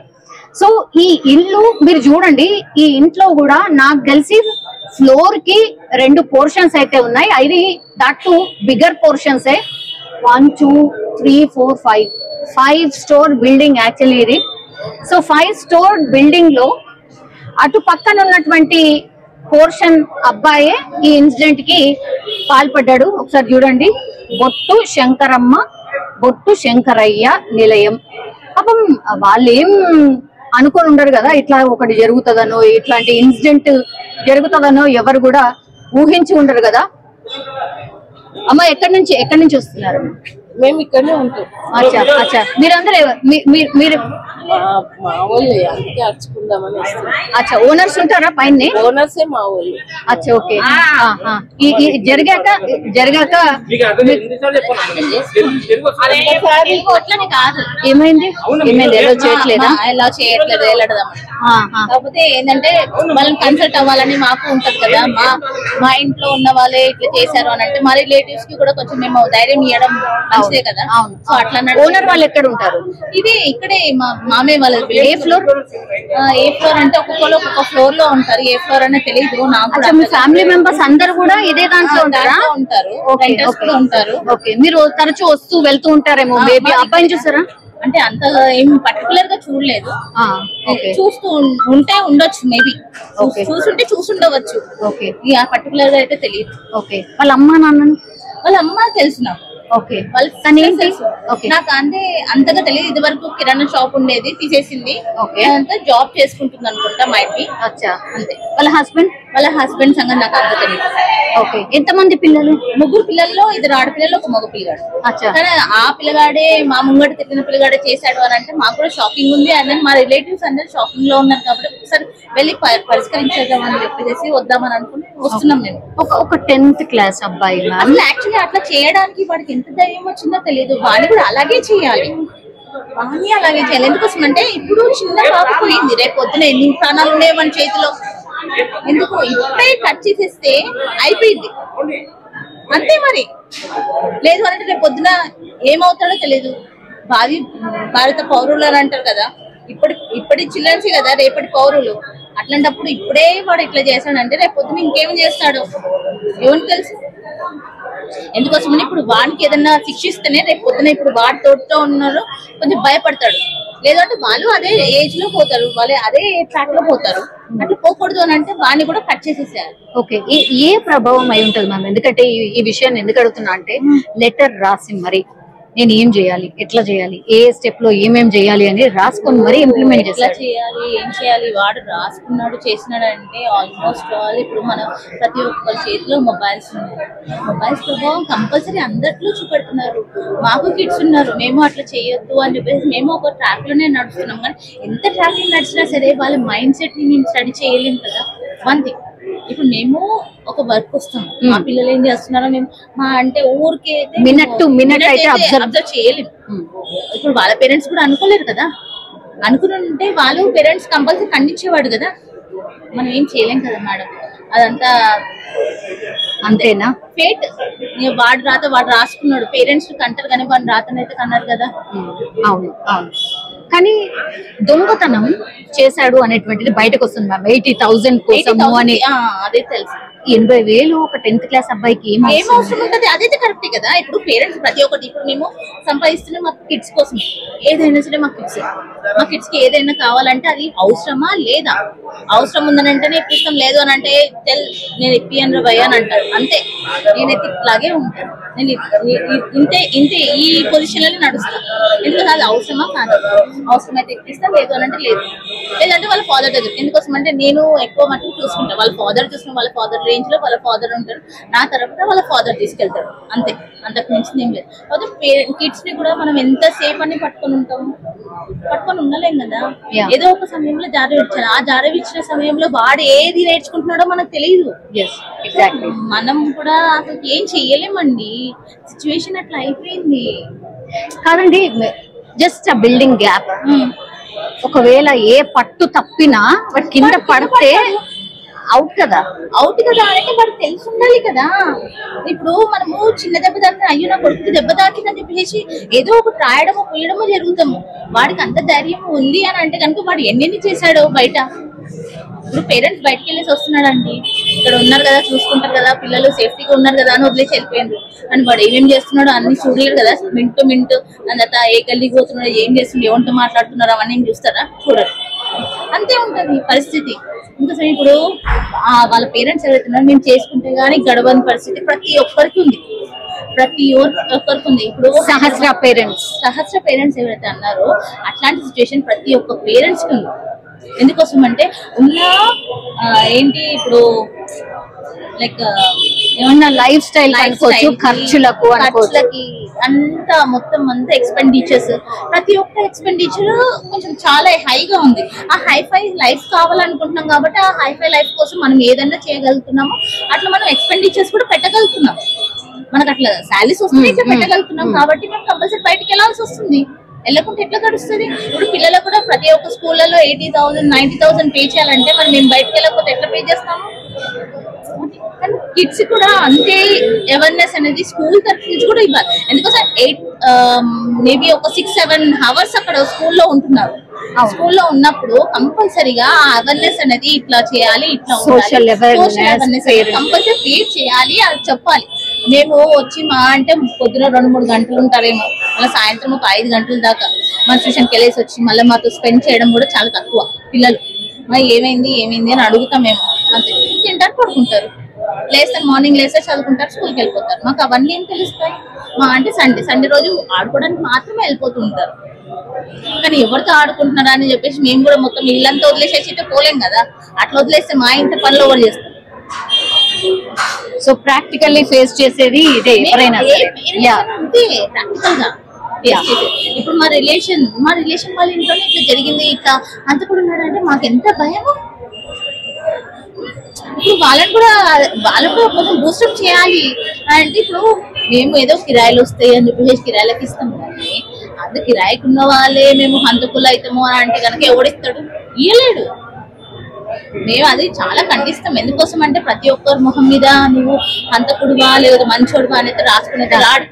సో ఈ ఇల్లు మీరు చూడండి, ఈ ఇంట్లో కూడా నాకు తెలిసి ఫ్లోర్ కి 2 పోర్షన్స్ అయితే ఉన్నాయి. అది that to bigger portions. 1 2 3 4 5 store building actually ఇది. సో 5 స్టోర్ బిల్డింగ్ లో అటు పక్కన ఉన్నటువంటి పోర్షన్ అబ్బాయే ఈ ఇన్సిడెంట్ కి పాల్పడ్డాడు. ఒకసారి చూడండి, బొట్టు శంకరమ్మ బొట్టు శంకరయ్య నిలయం. పాపం వాళ్ళు ఏం అనుకొని ఉండరు కదా ఇట్లా ఒకటి జరుగుతుందనో ఇట్లాంటి ఇన్సిడెంట్ జరుగుతుందనో ఎవరు కూడా ఊహించి ఉండరు కదా. అమ్మ ఎక్కడి నుంచి వస్తున్నారు? మేము ఇక్కడనే ఉంటాం. అచ్చా అచ్చా. మీరందరూ మీరు మా వాళ్ళు అందుకే అర్చుకుందామని వస్తాం. అచ్చా ఓనర్స్ ఉంటారా పైన? ఓనర్సే మా వాళ్ళు. అచ్చా ఓకే. జరిగాక ఏమైంది ఎలా చేయట్లేదా? ఎలా చేయట్లేదు వెళ్ళడం. కాకపోతే ఏంటంటే వాళ్ళని కన్సల్ట్ అవ్వాలని మాకు ఉంటది కదా. మా ఇంట్లో ఉన్న వాళ్ళే ఇట్లా చేశారు అని అంటే మా రిలేటివ్స్ కి కూడా కొంచెం మేము ధైర్యం ఇవ్వడం మంచిదే కదా. సో అట్లా ఓనర్ వాళ్ళు ఎక్కడ ఉంటారు? ఇది ఇక్కడే మా మామే వాళ్ళ. ఏ ఫ్లోర్ అంటే ఒక్కొక్కరు ఒక్కొక్క ఫ్లోర్ లో ఉంటారు. ఏ ఫ్లోర్ అనే తెలియదు నాకు. మీ ఫ్యామిలీ మెంబర్స్ అందరు కూడా ఇదే దాంట్లో ఉంటారు. ఉంటారు. ఓకే. మీరు తరచూ వస్తూ వెళ్తూ ఉంటారేమో. బేబీ అబ్బాయిని చూసారా? అంటే అంతగా ఏం పర్టికులర్ గా చూడలేదు. చూస్తూ ఉంటే ఉండొచ్చు, మేబీ చూసుండవచ్చు. ఓకే. పర్టికులర్ గా అయితే తెలియదు. ఓకే. వాళ్ళ అమ్మ నాన్న తెలుసు నాకు. ఓకే. నాకు అంతగా తెలియదు. ఇది వరకు కిరాణా షాప్ ఉండేది, తీసేసింది. అంతా జాబ్ చేసుకుంటుంది అనుకుంటా మైబీ. అచ్చా. అంతే. వాళ్ళ హస్బెండ్ సంగతి నాకు అంత తెలియదు. ఓకే. ఎంతమంది పిల్లలు? 3 పిల్లల్లో 2 ఆడపిల్లలు 1 మగ పిల్లగాడు. అచ్చా. కానీ ఆ పిల్లగాడే మా ముంగట తిట్టిన పిల్లగాడే చేశాడు అని అంటే మాకు కూడా షాకింగ్ ఉంది. అండ్ మా రిలేటివ్స్ అందరూ షాకింగ్ లో ఉన్నారు కాబట్టి ఒకసారి వెళ్ళి పరిష్కరించేద్దామని చెప్పేసి వద్దామని అనుకుని వస్తున్నాం. మేము ఒక 10th క్లాస్ అబ్బాయి అసలు యాక్చువల్లీ అట్లా చేయడానికి వాడికి ఎంత ధైర్యం వచ్చిందో తెలియదు. వాడిని కూడా అలాగే చేయాలి. ఎందుకోసం అంటే ఇప్పుడు చిన్న పాప పోయింది, రేపు పొద్దున ఎన్ని ప్రాణాలు ఉన్నాయి మన చేతిలో. ఎందుకు ఇప్పుడే కట్ చేసేస్తే అయిపోయింది అంతే. మరి లేదు అంటే రేపు పొద్దున ఏమవుతాడో తెలియదు. భారత పౌరులు అని అంటారు కదా. ఇప్పటి చిల్డ్రన్స్ కదా రేపటి పౌరులు. అట్లాంటప్పుడు ఇప్పుడే వాడు ఇట్లా చేశాడంటే రేపు పొద్దున ఇంకేం చేస్తాడు ఎవరికి తెలుసు. ఎందుకోసమని ఇప్పుడు వాడికి ఏదన్నా శిక్షిస్తేనే రేపు పొద్దున ఇప్పుడు వాడి తోడుతో ఉన్నారు కొంచెం భయపడతాడు. లేదంటే వాళ్ళు అదే ఏజ్ లో పోతారు, వాళ్ళు అదే ట్రాక్ లో పోతారు. అట్లా పోకూడదు అని అంటే వాడిని కూడా కట్ చేసేసారు. ఓకే. ఏ ప్రభావం అయి ఉంటుంది మ్యామ్? ఎందుకంటే ఈ విషయాన్ని ఎందుకు అడుగుతున్నా అంటే లెటర్ రాసి మరి నేను ఏం చేయాలి, ఎట్లా చేయాలి, ఏ స్టెప్ లో ఏమేం చేయాలి అని రాసుకొని మరి ఇంప్లిమెంట్ చేయాలి. ఏం చేయాలి వాడు రాసుకున్నాడు చేసినాడు అంటే ఆల్మోస్ట్ ఆల్ ఇప్పుడు మనం ప్రతి ఒక్కరి చేతిలో మొబైల్స్ ఉన్నాయి. మొబైల్స్ ప్రభావం కంపల్సరీ అందరిలో చూపెడుతున్నారు. మాకు కిడ్స్ ఉన్నారు, మేము అట్లా చేయొద్దు అని చెప్పేసి మేము ఒక ట్రాక్ లోనే నడుస్తున్నాం. కానీ ఎంత ట్రాక్ లో నడిచినా సరే వాళ్ళ మైండ్ సెట్ ని మేము స్టడీ చేయలేము కదా. వన్ థింగ్, ఇప్పుడు మేము ఒక వర్క్ వస్తాం, మా పిల్లలు ఏం చేస్తున్నారో మేము మా అంటే ఊరికే మినిట్ అయితే అబ్జర్వ్ చేయలేము. ఇప్పుడు వాళ్ళ పేరెంట్స్ కూడా అనుకోలేరు కదా. అనుకుని ఉంటే వాళ్ళు పేరెంట్స్ కంపల్సరీ ఖండించేవాడు కదా. మనం ఏం చేయలేం కదా మేడం. అదంతా అంతేనా? ఫేట్. వాడు రాత వాడు రాసుకున్నాడు, పేరెంట్స్ కంటారు కానీ వాడు రాతనైతే కన్నారు కదా. అవును అవును. కానీ దొంగతనం చేశాడు అనేటువంటిది బయటకు వస్తుంది మ్యామ్. 80,000 కోసము అని. అదే తెలుసు. 80,000 ఒక 10th క్లాస్ అబ్బాయికి ఏం అవసరం ఉంటుంది? అదైతే కరెక్టే కదా. ఇప్పుడు పేరెంట్స్ ప్రతి ఒక్కటి ఇప్పుడు మేము సంపాదిస్తున్నాం మా కిడ్స్ కోసం. ఏదైనా సరే మా కిడ్స్ కి ఏదైనా కావాలంటే అది అవసరమా లేదా? అవసరం ఉందని అంటేనే ఇప్పిస్తాం, లేదు అని అంటే నేను ఇప్పియను భయ అని అంటారు. అంతే. నేనైతే ఇట్లాగే ఉంటాను. నేను ఇంతే ఈ పొజిషన్ లోనే నడుస్తాను. ఎందుకంటే అది అవసరమా కాదు. అవసరమైతే ఇప్పిస్తా, లేదు అని అంటే లేదు. లేదంటే వాళ్ళ ఫాదర్ దగ్గర. ఎందుకోసం అంటే నేను ఎక్కువ మట్టుకు చూసుకుంటాను. వాళ్ళ ఫాదర్ చూసుకుని వాళ్ళ ఫాదర్ రేంజ్ లో వాళ్ళ ఫాదర్ ఉంటారు, నా తరపున వాళ్ళ ఫాదర్ తీసుకెళ్తారు. అంతే, అంతకు మించి ఏం లేదు. కాబట్టి కిడ్స్ ని కూడా మనం ఎంత సేఫ్ అని పట్టుకొని ఉంటాము, పట్టుకొని ఉండలేం కదా. ఏదో ఒక సమయంలో జారవిచ్చాను. ఆ జారవిచ్చిన సమయంలో వాడు ఏది నేర్చుకుంటున్నాడో మనకు తెలియదు. మనం కూడా అసలు ఏం చెయ్యలేమండి. సిచ్యువేషన్ అట్లా అయిపోయింది కాదండి. జస్ట్ ఆ బిల్డింగ్ గ్యాప్, ఒకవేళ ఏ పట్టు తప్పినా వాటి కింద పడితే అవుట్ కదా. అంటే వాడికి తెలిసి ఉండాలి కదా. ఇప్పుడు మనము చిన్న దెబ్బ తాకిన అయ్యో నా కొడుకు దెబ్బ తాకిందని చెప్పేసి ఏదో ఒకటి రాయడమో పోయడమో జరుగుతాము. వాడికి అంత ధైర్యం ఉంది అని అంటే కనుక వాడు ఎన్ని చేశాడో బయట. ఇప్పుడు పేరెంట్స్ బయటకు వెళ్ళేసి వస్తున్నాడండి, ఇక్కడ ఉన్నారు కదా చూసుకుంటారు కదా, పిల్లలు సేఫ్టీగా ఉన్నారు కదా అని వదిలేసి వెళ్ళిపోయారు. కానీ వాడు ఏమేమి చేస్తున్నాడో అన్ని చూడలేరు కదా. మింటు అంత ఏ గల్లీకి పోతున్నాడు, ఏం చేస్తున్నాడు, ఎవరితో మాట్లాడుతున్నారు అవన్నీ చూస్తారా? చూడరు. అంతే ఉంటది పరిస్థితి. ఇంకా ఇప్పుడు వాళ్ళ పేరెంట్స్ ఎవరైతున్నారో మేము చేసుకుంటే గానీ గడవని పరిస్థితి ప్రతి ఒక్కరికి ఉంది. ప్రతి ఒక్కరికి ఉంది. ఇప్పుడు సహస్ర పేరెంట్స్ ఎవరైతే అన్నారో అట్లాంటి సిచ్యువేషన్ ప్రతి ఒక్క పేరెంట్స్ కి ఉంది. ఎందుకోసం అంటే ఉన్న ఏంటి ఇప్పుడు లైక్ ఏమన్నా లైఫ్ స్టైల్ ఖర్చులకి అంతా మొత్తం అంతా ఎక్స్పెండిచర్స్, ప్రతి ఒక్క ఎక్స్పెండిచర్ కొంచెం చాలా హైగా ఉంది. ఆ హైఫై లైఫ్ కావాలనుకుంటున్నాం కాబట్టి ఆ హైఫై లైఫ్ కోసం మనం ఏదన్నా చేయగలుగుతున్నామో అట్లా మనం ఎక్స్పెండిచర్స్ కూడా పెట్టగలుగుతున్నాం. మనకు అట్లా శాలరీస్ వస్తే ఇట్లా పెట్టగలుగుతున్నాం కాబట్టి మనం కంపల్సరీ బయటకు వెళ్ళాల్సి వస్తుంది. వెళ్ళకుంటే ఎట్లా గడుస్తుంది? ఇప్పుడు పిల్లలకు కూడా ప్రతి ఒక్క స్కూళ్ళలో 80,000 90,000 పే చేయాలంటే మరి మేము బయటకు వెళ్ళకపోతే ఎట్లా పే చేస్తాము? కానీ కిడ్స్ కూడా అంతే అవేర్నెస్ అనేది స్కూల్ తరఫు నుంచి కూడా ఇవ్వాలి. ఎందుకోసం 8 మేబీ ఒక 6-7 అవర్స్ అక్కడ స్కూల్లో ఉంటున్నారు. స్కూల్లో ఉన్నప్పుడు కంపల్సరీగా ఆ అవేర్నెస్ అనేది ఇట్లా చేయాలి, ఇట్లా సోషల్ అవేర్నెస్ కంపల్సరీ క్రియేట్ చేయాలి, అది చెప్పాలి. మేము వచ్చి మా అంటే పొద్దున 2-3 గంటలు ఉంటారేమో, మళ్ళీ సాయంత్రం ఒక 5 గంటల దాకా మన ట్యూషన్కి వెళ్ళేసి వచ్చి మళ్ళీ మాతో స్పెండ్ చేయడం కూడా చాలా తక్కువ. పిల్లలు ఏమైంది అని అడుగుతామేమో, అంతే తింటారు పడుకుంటారు, లేస్తారు మార్నింగ్ లేస్తారు చదువుకుంటారు స్కూల్కి వెళ్ళిపోతారు. మాకు అవన్నీ ఏం తెలుస్తాయి? మా అంటే సండే రోజు ఆడుకోవడానికి మాత్రమే వెళ్ళిపోతూ ఉంటారు. కానీ ఎవరితో ఆడుకుంటున్నారా అని చెప్పేసి మేము కూడా మొత్తం ఇల్లంతా వదిలేసేసి అయితే పోలేం కదా. అట్లా వదిలేస్తే మా ఇంత పనులు ఎవరు చేస్తారు? సో ప్రాక్టికల్లీ ఫేస్ చేసేది ఇదే ఎవరైనా అంతే ప్రాక్టికల్ గా. ఇప్పుడు మా రిలేషన్ వాళ్ళ ఇంట్లోనే ఇట్లా జరిగింది, ఇట్లా అంత కూడా ఉన్నాడంటే మాకు ఎంత భయము. ఇప్పుడు వాళ్ళకు కూడా కొంచెం బూస్టప్ చేయాలి అంటే ఇప్పుడు మేము ఏదో కిరాయిలు వస్తాయి అని చెప్పేసి కిరాయిలకు ఇస్తాము. కానీ అంత కిరాయికి ఉన్న వాళ్ళే మేము హంతకులు అవుతాము అని అంటే కనుక ఎవడిస్తాడు? ఇయ్యలేడు. మేము అది చాలా ఖండిస్తాం. ఎందుకోసం అంటే ప్రతి ఒక్కరి మొహం మీద నువ్వు హంతకుడువా లేదా మంచోడువా అనేది రాసుకునేది రాడు.